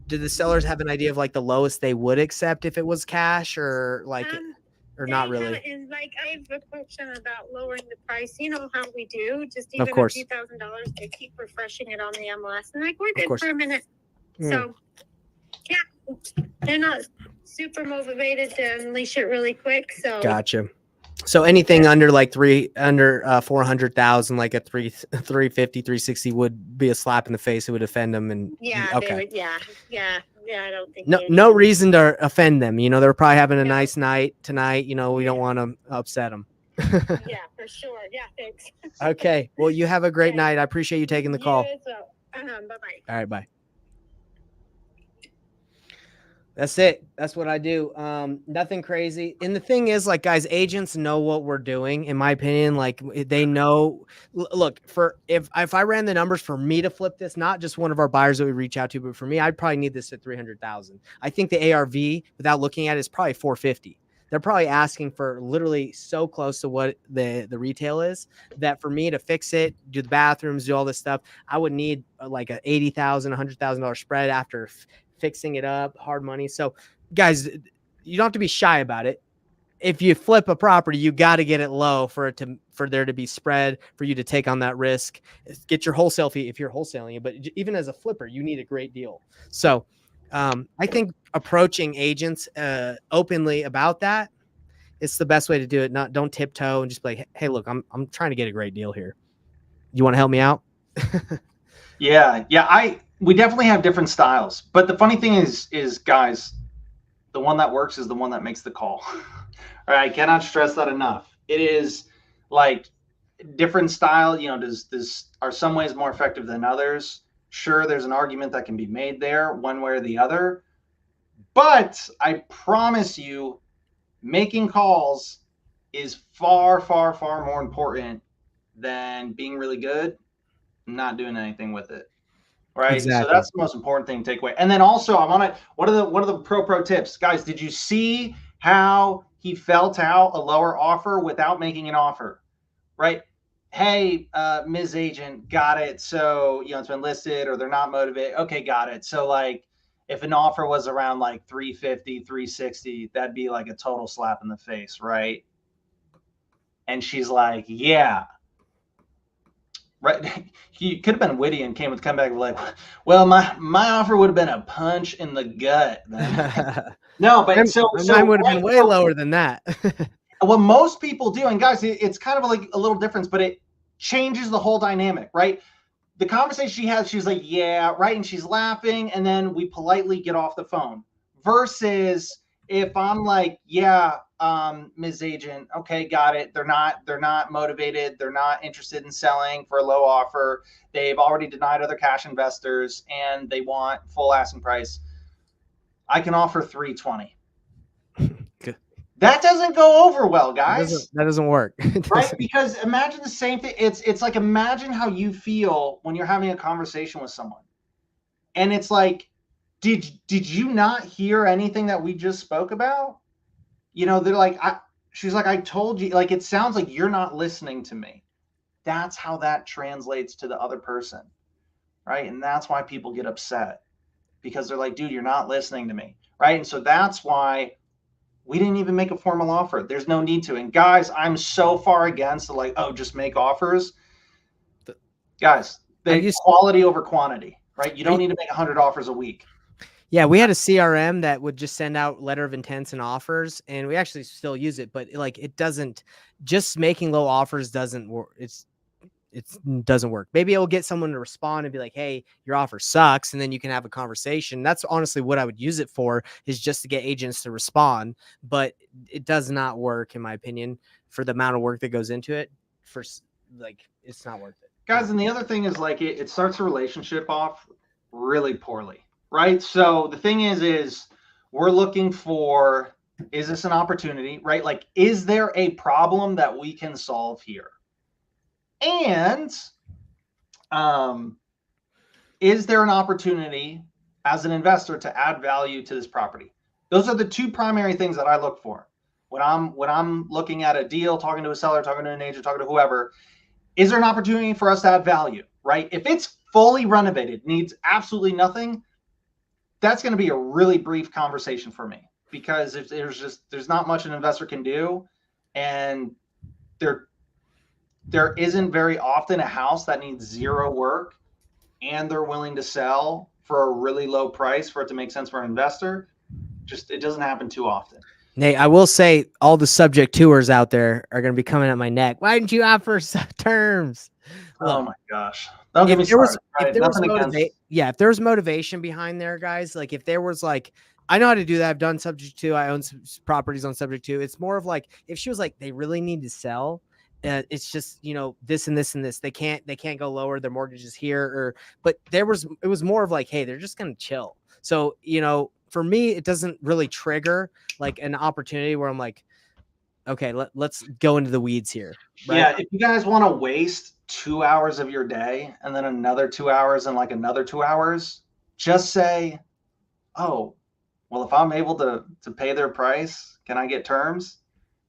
the sellers have an idea of like the lowest they would accept if it was cash, or like or not really? And like I have a question about lowering the price. You know how we do, just even a few $1,000s. They keep refreshing it on the MLS, and like we're good for a minute. So they're not super motivated to unleash it really quick. So gotcha. So anything under 400,000, like a 350, 360 would be a slap in the face. It would offend them. And they would, I don't think no reason to offend them. They're probably having a nice night tonight. We don't want to upset them. Yeah, for sure. Yeah, thanks. Okay. Well, you have a great night. I appreciate you taking the call. Bye-bye. All right. Bye. That's it. That's what I do. Nothing crazy. And the thing is, like, guys, agents know what we're doing, in my opinion. Like, they know. Look, if I ran the numbers for me to flip this, not just one of our buyers that we reach out to, but for me, I'd probably need this at 300,000. I think the ARV, without looking at it, is probably 450. They're probably asking for literally so close to what the retail is that for me to fix it, do the bathrooms, do all this stuff, I would need like a $80,000, $100,000 spread after fixing it up, hard money. So guys, you don't have to be shy about it. If you flip a property, you got to get it low for there to be spread, for you to take on that risk. Get your wholesale fee if you're wholesaling it, but even as a flipper, you need a great deal. So I think approaching agents openly about that, it's the best way to do it. Don't tiptoe and just be like, hey, look, I'm trying to get a great deal here. You want to help me out? We definitely have different styles, but the funny thing is guys, the one that works is the one that makes the call. All right, I cannot stress that enough. It is like different style. Are some ways more effective than others? Sure, there's an argument that can be made there one way or the other, but I promise you, making calls is far, far, far more important than being really good and not doing anything with it. Right. Exactly. So that's the most important thing to take away. And then also what are the pro tips? Guys, did you see how he felt out a lower offer without making an offer? Right. Hey, Ms. Agent, got it. So, it's been listed or they're not motivated. Okay, got it. So like if an offer was around like 350, 360, that'd be like a total slap in the face, right? And she's like, yeah. right? He could have been witty and come back like, well, my offer would have been a punch in the gut then. No, but mine would have been way lower than that. What most people do, and guys, it's kind of like a little difference, but it changes the whole dynamic, right? The conversation she has, she's like, yeah, right. And she's laughing. And then we politely get off the phone versus if I'm like, yeah, Ms. Agent, okay, got it. They're not motivated. They're not interested in selling for a low offer. They've already denied other cash investors and they want full asking price. I can offer $320. That doesn't go over well, guys. That doesn't work. Right? Because imagine the same thing. It's like, imagine how you feel when you're having a conversation with someone. And it's like, did you not hear anything that we just spoke about? You know, they're like, she's like, I told you, like, it sounds like you're not listening to me. That's how that translates to the other person. Right? And that's why people get upset, because they're like, dude, you're not listening to me. Right? And so that's why we didn't even make a formal offer. There's no need to. And guys, I'm so far against the like, oh, just make offers. Guys, quality over quantity, right? You don't need to make 100 offers a week. Yeah, we had a CRM that would just send out letter of intents and offers, and we actually still use it, but like it doesn't, just making low offers doesn't work. It doesn't work. Maybe it'll get someone to respond and be like, hey, your offer sucks. And then you can have a conversation. That's honestly what I would use it for, is just to get agents to respond. But it does not work, in my opinion, for the amount of work that goes into it. For like, it's not worth it. Guys, and the other thing is like, it starts a relationship off really poorly, right? So the thing is we're looking for, is this an opportunity, right? Like, is there a problem that we can solve here? And is there an opportunity as an investor to add value to this property? Those are the two primary things that I look for when I'm looking at a deal, talking to a seller, talking to an agent, talking to whoever. Is there an opportunity for us to add value, right? If it's fully renovated, needs absolutely nothing, that's going to be a really brief conversation for me, because if there's not much an investor can do, and there isn't very often a house that needs zero work and they're willing to sell for a really low price for it to make sense for an investor. Just, it doesn't happen too often. Nate, I will say all the subject tours out there are going to be coming at my neck. Why didn't you offer terms? Oh my gosh. Don't get me started. If there was motivation behind there, guys, like if there was like, I know how to do that. I've done subject to, I own some properties on subject to. It's more of like, if she was like, they really need to sell, it's just, you know, this and this and this, they can't go lower, their mortgage is here, but it was more of like, hey, they're just going to chill. So, you know, for me, it doesn't really trigger like an opportunity where I'm like, okay, let's go into the weeds here. Right? Yeah. If you guys want to waste 2 hours of your day and then another 2 hours and like another 2 hours, just say, oh, well, if I'm able to pay their price, can I get terms?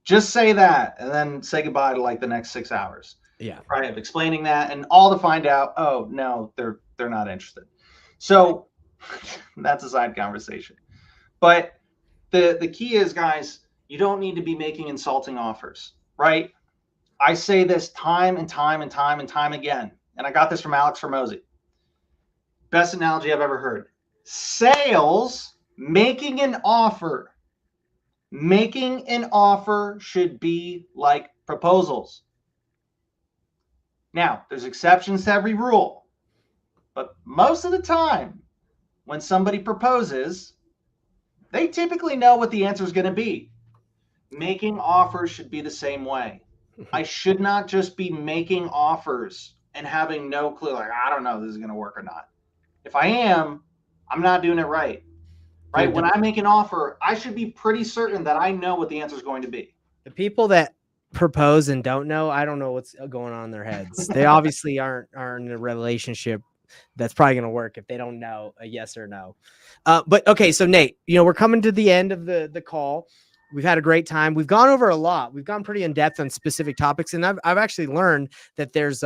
Just say that and then say goodbye to like the next 6 hours. Yeah. Right. Of explaining that, and all to find out, oh no, they're not interested. So that's a side conversation. But the key is, guys, you don't need to be making insulting offers, right? I say this time and time and time and time again, and I got this from Alex Hormozy. Best analogy I've ever heard. Sales, making an offer should be like proposals. Now, there's exceptions to every rule, but most of the time when somebody proposes, they typically know what the answer is going to be. Making offers should be the same way. I should not just be making offers and having no clue, like, I don't know if this is going to work or not. If I am, I'm not doing it right. Right? When I make an offer, I should be pretty certain that I know what the answer is going to be. The people that propose and don't know, I don't know what's going on in their heads. They obviously aren't in a relationship that's probably going to work if they don't know a yes or no. But okay, so Nate, you know, we're coming to the end of the call. We've had a great time. We've gone over a lot. We've gone pretty in depth on specific topics. And I've actually learned that there's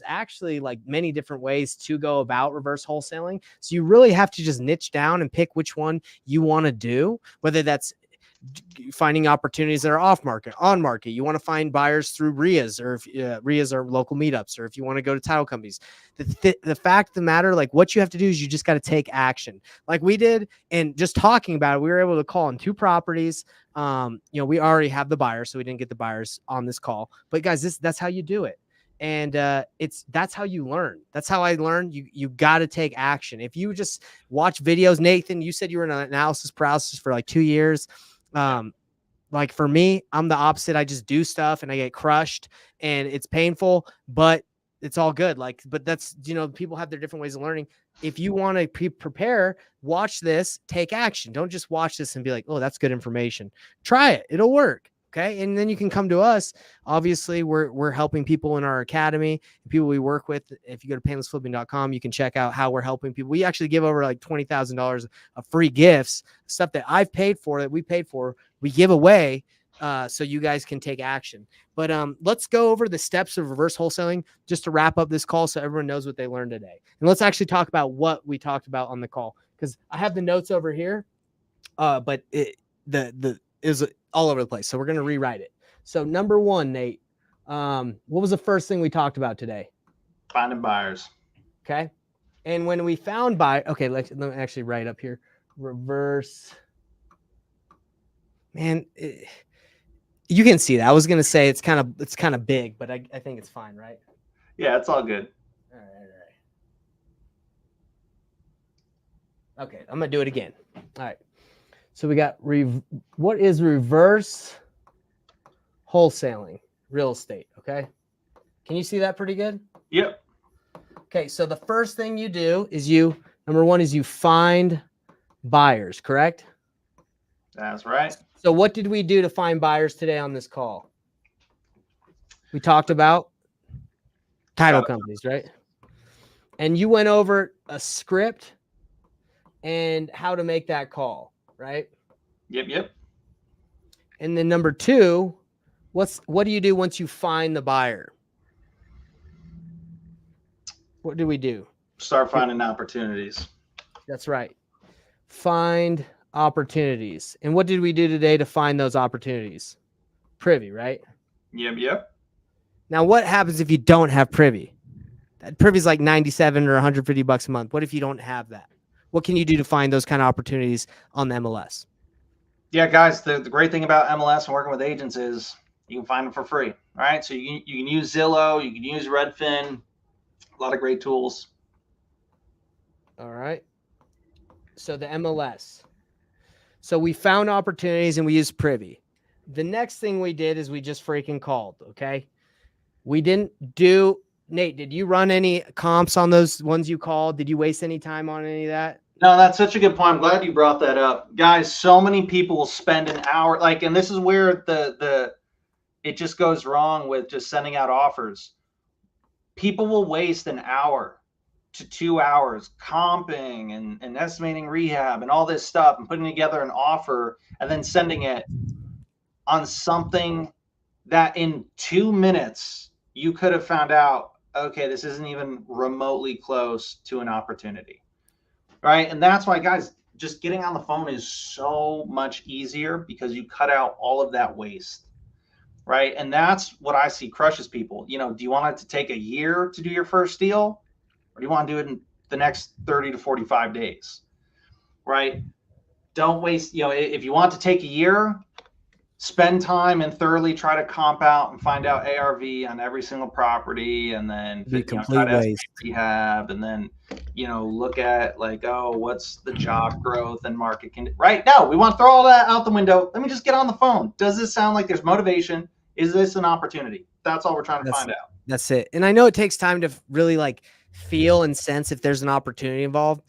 actually like many different ways to go about reverse wholesaling. So you really have to just niche down and pick which one you want to do, whether that's finding opportunities that are off market, on market. You want to find buyers through RIAs, or if RIAs are local meetups, or if you want to go to title companies. The fact of the matter, like what you have to do is you just got to take action like we did. And just talking about it, we were able to call on 2 properties. We already have the buyers, so we didn't get the buyers on this call, but guys, that's how you do it. And that's how you learn. That's how I learned. You got to take action. If you just watch videos, Nathan, you said you were in analysis paralysis for like 2 years. Like for me, I'm the opposite. I just do stuff and I get crushed and it's painful, but it's all good. Like, but that's, people have their different ways of learning. If you want to prepare, watch this, take action. Don't just watch this and be like, oh, that's good information. Try it. It'll work. Okay. And then you can come to us. Obviously, we're helping people in our academy, people we work with. If you go to painlessflipping.com, you can check out how we're helping people. We actually give over like $20,000 of free gifts, stuff that I've paid for, that we paid for, we give away so you guys can take action. But let's go over the steps of reverse wholesaling just to wrap up this call so everyone knows what they learned today. And let's actually talk about what we talked about on the call, because I have the notes over here, but it is all over the place. So we're going to rewrite it. So number 1, Nate, what was the first thing we talked about today? Finding buyers. Okay. And when we found okay, let me actually write up here. Reverse. Man, you can see that. I was going to say it's kind of big, but I think it's fine, right? Yeah, it's all good. All right. Okay, I'm going to do it again. All right. So we got what is reverse wholesaling real estate? Okay. Can you see that pretty good? Yep. Okay. So the first thing you do is number 1 is you find buyers, correct? That's right. So what did we do to find buyers today on this call? We talked about title companies, right? And you went over a script and how to make that call, right? Yep. And then number 2, what do you do once you find the buyer? What do we do? Start finding opportunities. That's right. Find opportunities. And what did we do today to find those opportunities? Privy, right? Yep. Now, what happens if you don't have privy? That privy is like $97 or $150 a month. What if you don't have that? What can you do to find those kind of opportunities on the MLS? Yeah, guys, the great thing about MLS and working with agents is you can find them for free, right? So you can use Zillow, you can use Redfin, a lot of great tools. All right. So the MLS. So we found opportunities and we used privy. The next thing we did is we just freaking called, okay? We didn't do, Nate, did you run any comps on those ones you called? Did you waste any time on any of that? No, that's such a good point. I'm glad you brought that up. Guys, so many people will spend an hour, and this is where it just goes wrong with just sending out offers. People will waste an hour to 2 hours comping and estimating rehab and all this stuff and putting together an offer and then sending it on something that in 2 minutes you could have found out, okay, this isn't even remotely close to an opportunity, right? And that's why, guys, just getting on the phone is so much easier because you cut out all of that waste, right? And that's what I see crushes people. Do you want it to take a year to do your first deal? Or do you want to do it in the next 30 to 45 days, right? Don't waste, if you want to take a year, spend time and thoroughly try to comp out and find out ARV on every single property, and then try to rehab, and then look at what's the job growth and market right? No, we want to throw all that out the window. Let me just get on the phone. Does this sound like there's motivation? Is this an opportunity? That's all we're trying to find out. That's it. And I know it takes time to really feel and sense if there's an opportunity involved.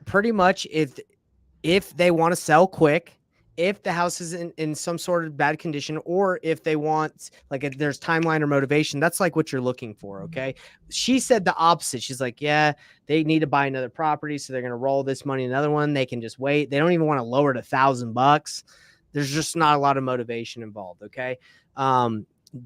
Pretty much if they want to sell quick, if the house is in some sort of bad condition, or if they want, if there's timeline or motivation, that's what you're looking for. Okay. She said the opposite. She's like, yeah, they need to buy another property. So they're going to roll this money, another one. They can just wait. They don't even want to lower it $1,000. There's just not a lot of motivation involved. Okay.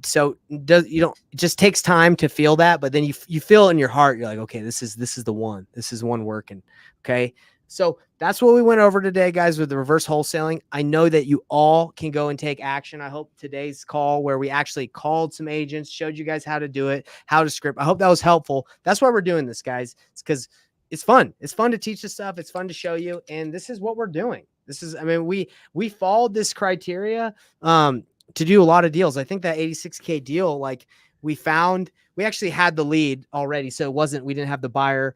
So it just takes time to feel that, but then you feel it in your heart. You're like, okay, this is the one. This is one working. Okay. So that's what we went over today, guys, with the reverse wholesaling. I know that you all can go and take action. I hope today's call where we actually called some agents, showed you guys how to do it, how to script. I hope that was helpful. That's why we're doing this, guys. It's because it's fun. It's fun to teach this stuff. It's fun to show you. And this is what we're doing. This is, I mean, we followed this criteria to do a lot of deals. I think that 86K deal, like we actually had the lead already. So we didn't have the buyer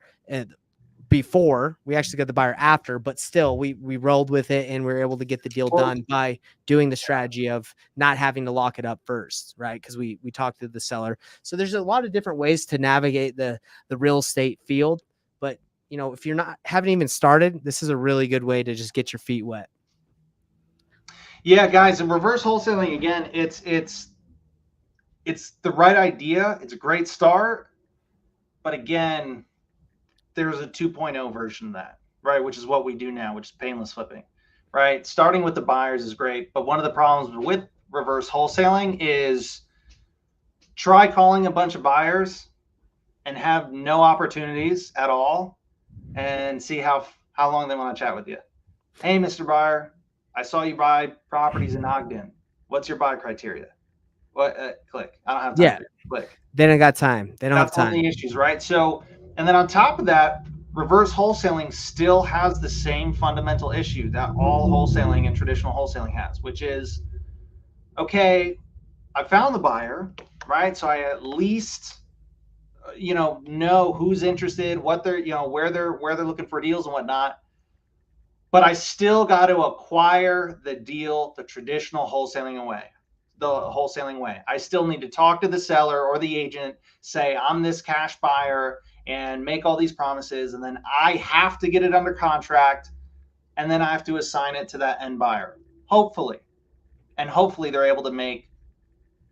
before, we actually got the buyer after, but still we rolled with it and we were able to get the deal done by doing the strategy of not having to lock it up first, right? Because we talked to the seller. So there's a lot of different ways to navigate the real estate field. But you know, if you're haven't even started, this is a really good way to just get your feet wet. Yeah, guys, and reverse wholesaling, again, it's the right idea. It's a great start, but again, there's a 2.0 version of that, right? Which is what we do now, which is painless flipping, right? Starting with the buyers is great, but one of the problems with reverse wholesaling is try calling a bunch of buyers and have no opportunities at all and see how long they want to chat with you. Hey, Mr. Buyer, I saw you buy properties in Ogden. What's your buy criteria? What? Click. I don't have time. Yeah. Click. They don't got time. They don't have time. That's one of the issues, right? So, and then on top of that, reverse wholesaling still has the same fundamental issue that all wholesaling and traditional wholesaling has, which is, okay, I found the buyer, right? So I at least, know who's interested, what they're, where they're looking for deals and whatnot. But I still got to acquire the deal the traditional wholesaling way. I still need to talk to the seller or the agent, say, I'm this cash buyer, and make all these promises. And then I have to get it under contract. And then I have to assign it to that end buyer, hopefully. And hopefully they're able to make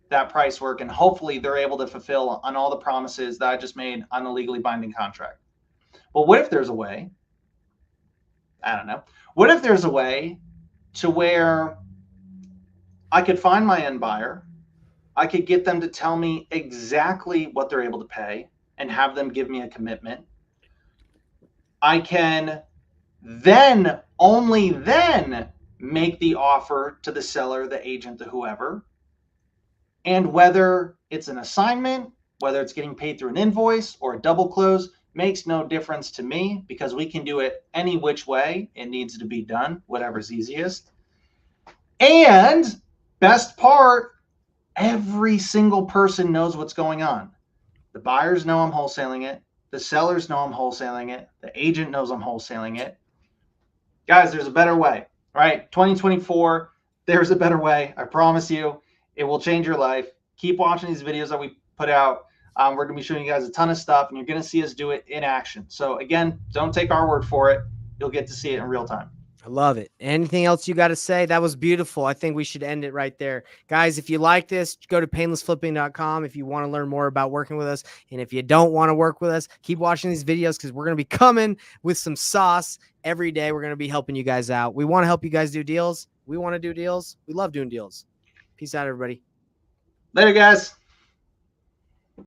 that price work. And hopefully they're able to fulfill on all the promises that I just made on the legally binding contract. Well, what if there's a way? I don't know. What if there's a way to where I could find my end buyer, I could get them to tell me exactly what they're able to pay and have them give me a commitment. I can then, only then, make the offer to the seller, the agent, the whoever. And whether it's an assignment, whether it's getting paid through an invoice or a double close, makes no difference to me because we can do it any which way it needs to be done, whatever's easiest. And best part, every single person knows what's going on. The buyers know I'm wholesaling it. The sellers know I'm wholesaling it. The agent knows I'm wholesaling it. Guys, there's a better way, right? 2024, there's a better way. I promise you, it will change your life. Keep watching these videos that we put out. We're going to be showing you guys a ton of stuff, and you're going to see us do it in action. So again, don't take our word for it. You'll get to see it in real time. I love it. Anything else you got to say? That was beautiful. I think we should end it right there. Guys, if you like this, go to painlessflipping.com if you want to learn more about working with us. And if you don't want to work with us, keep watching these videos because we're going to be coming with some sauce every day. We're going to be helping you guys out. We want to help you guys do deals. We want to do deals. We love doing deals. Peace out, everybody. Later, guys.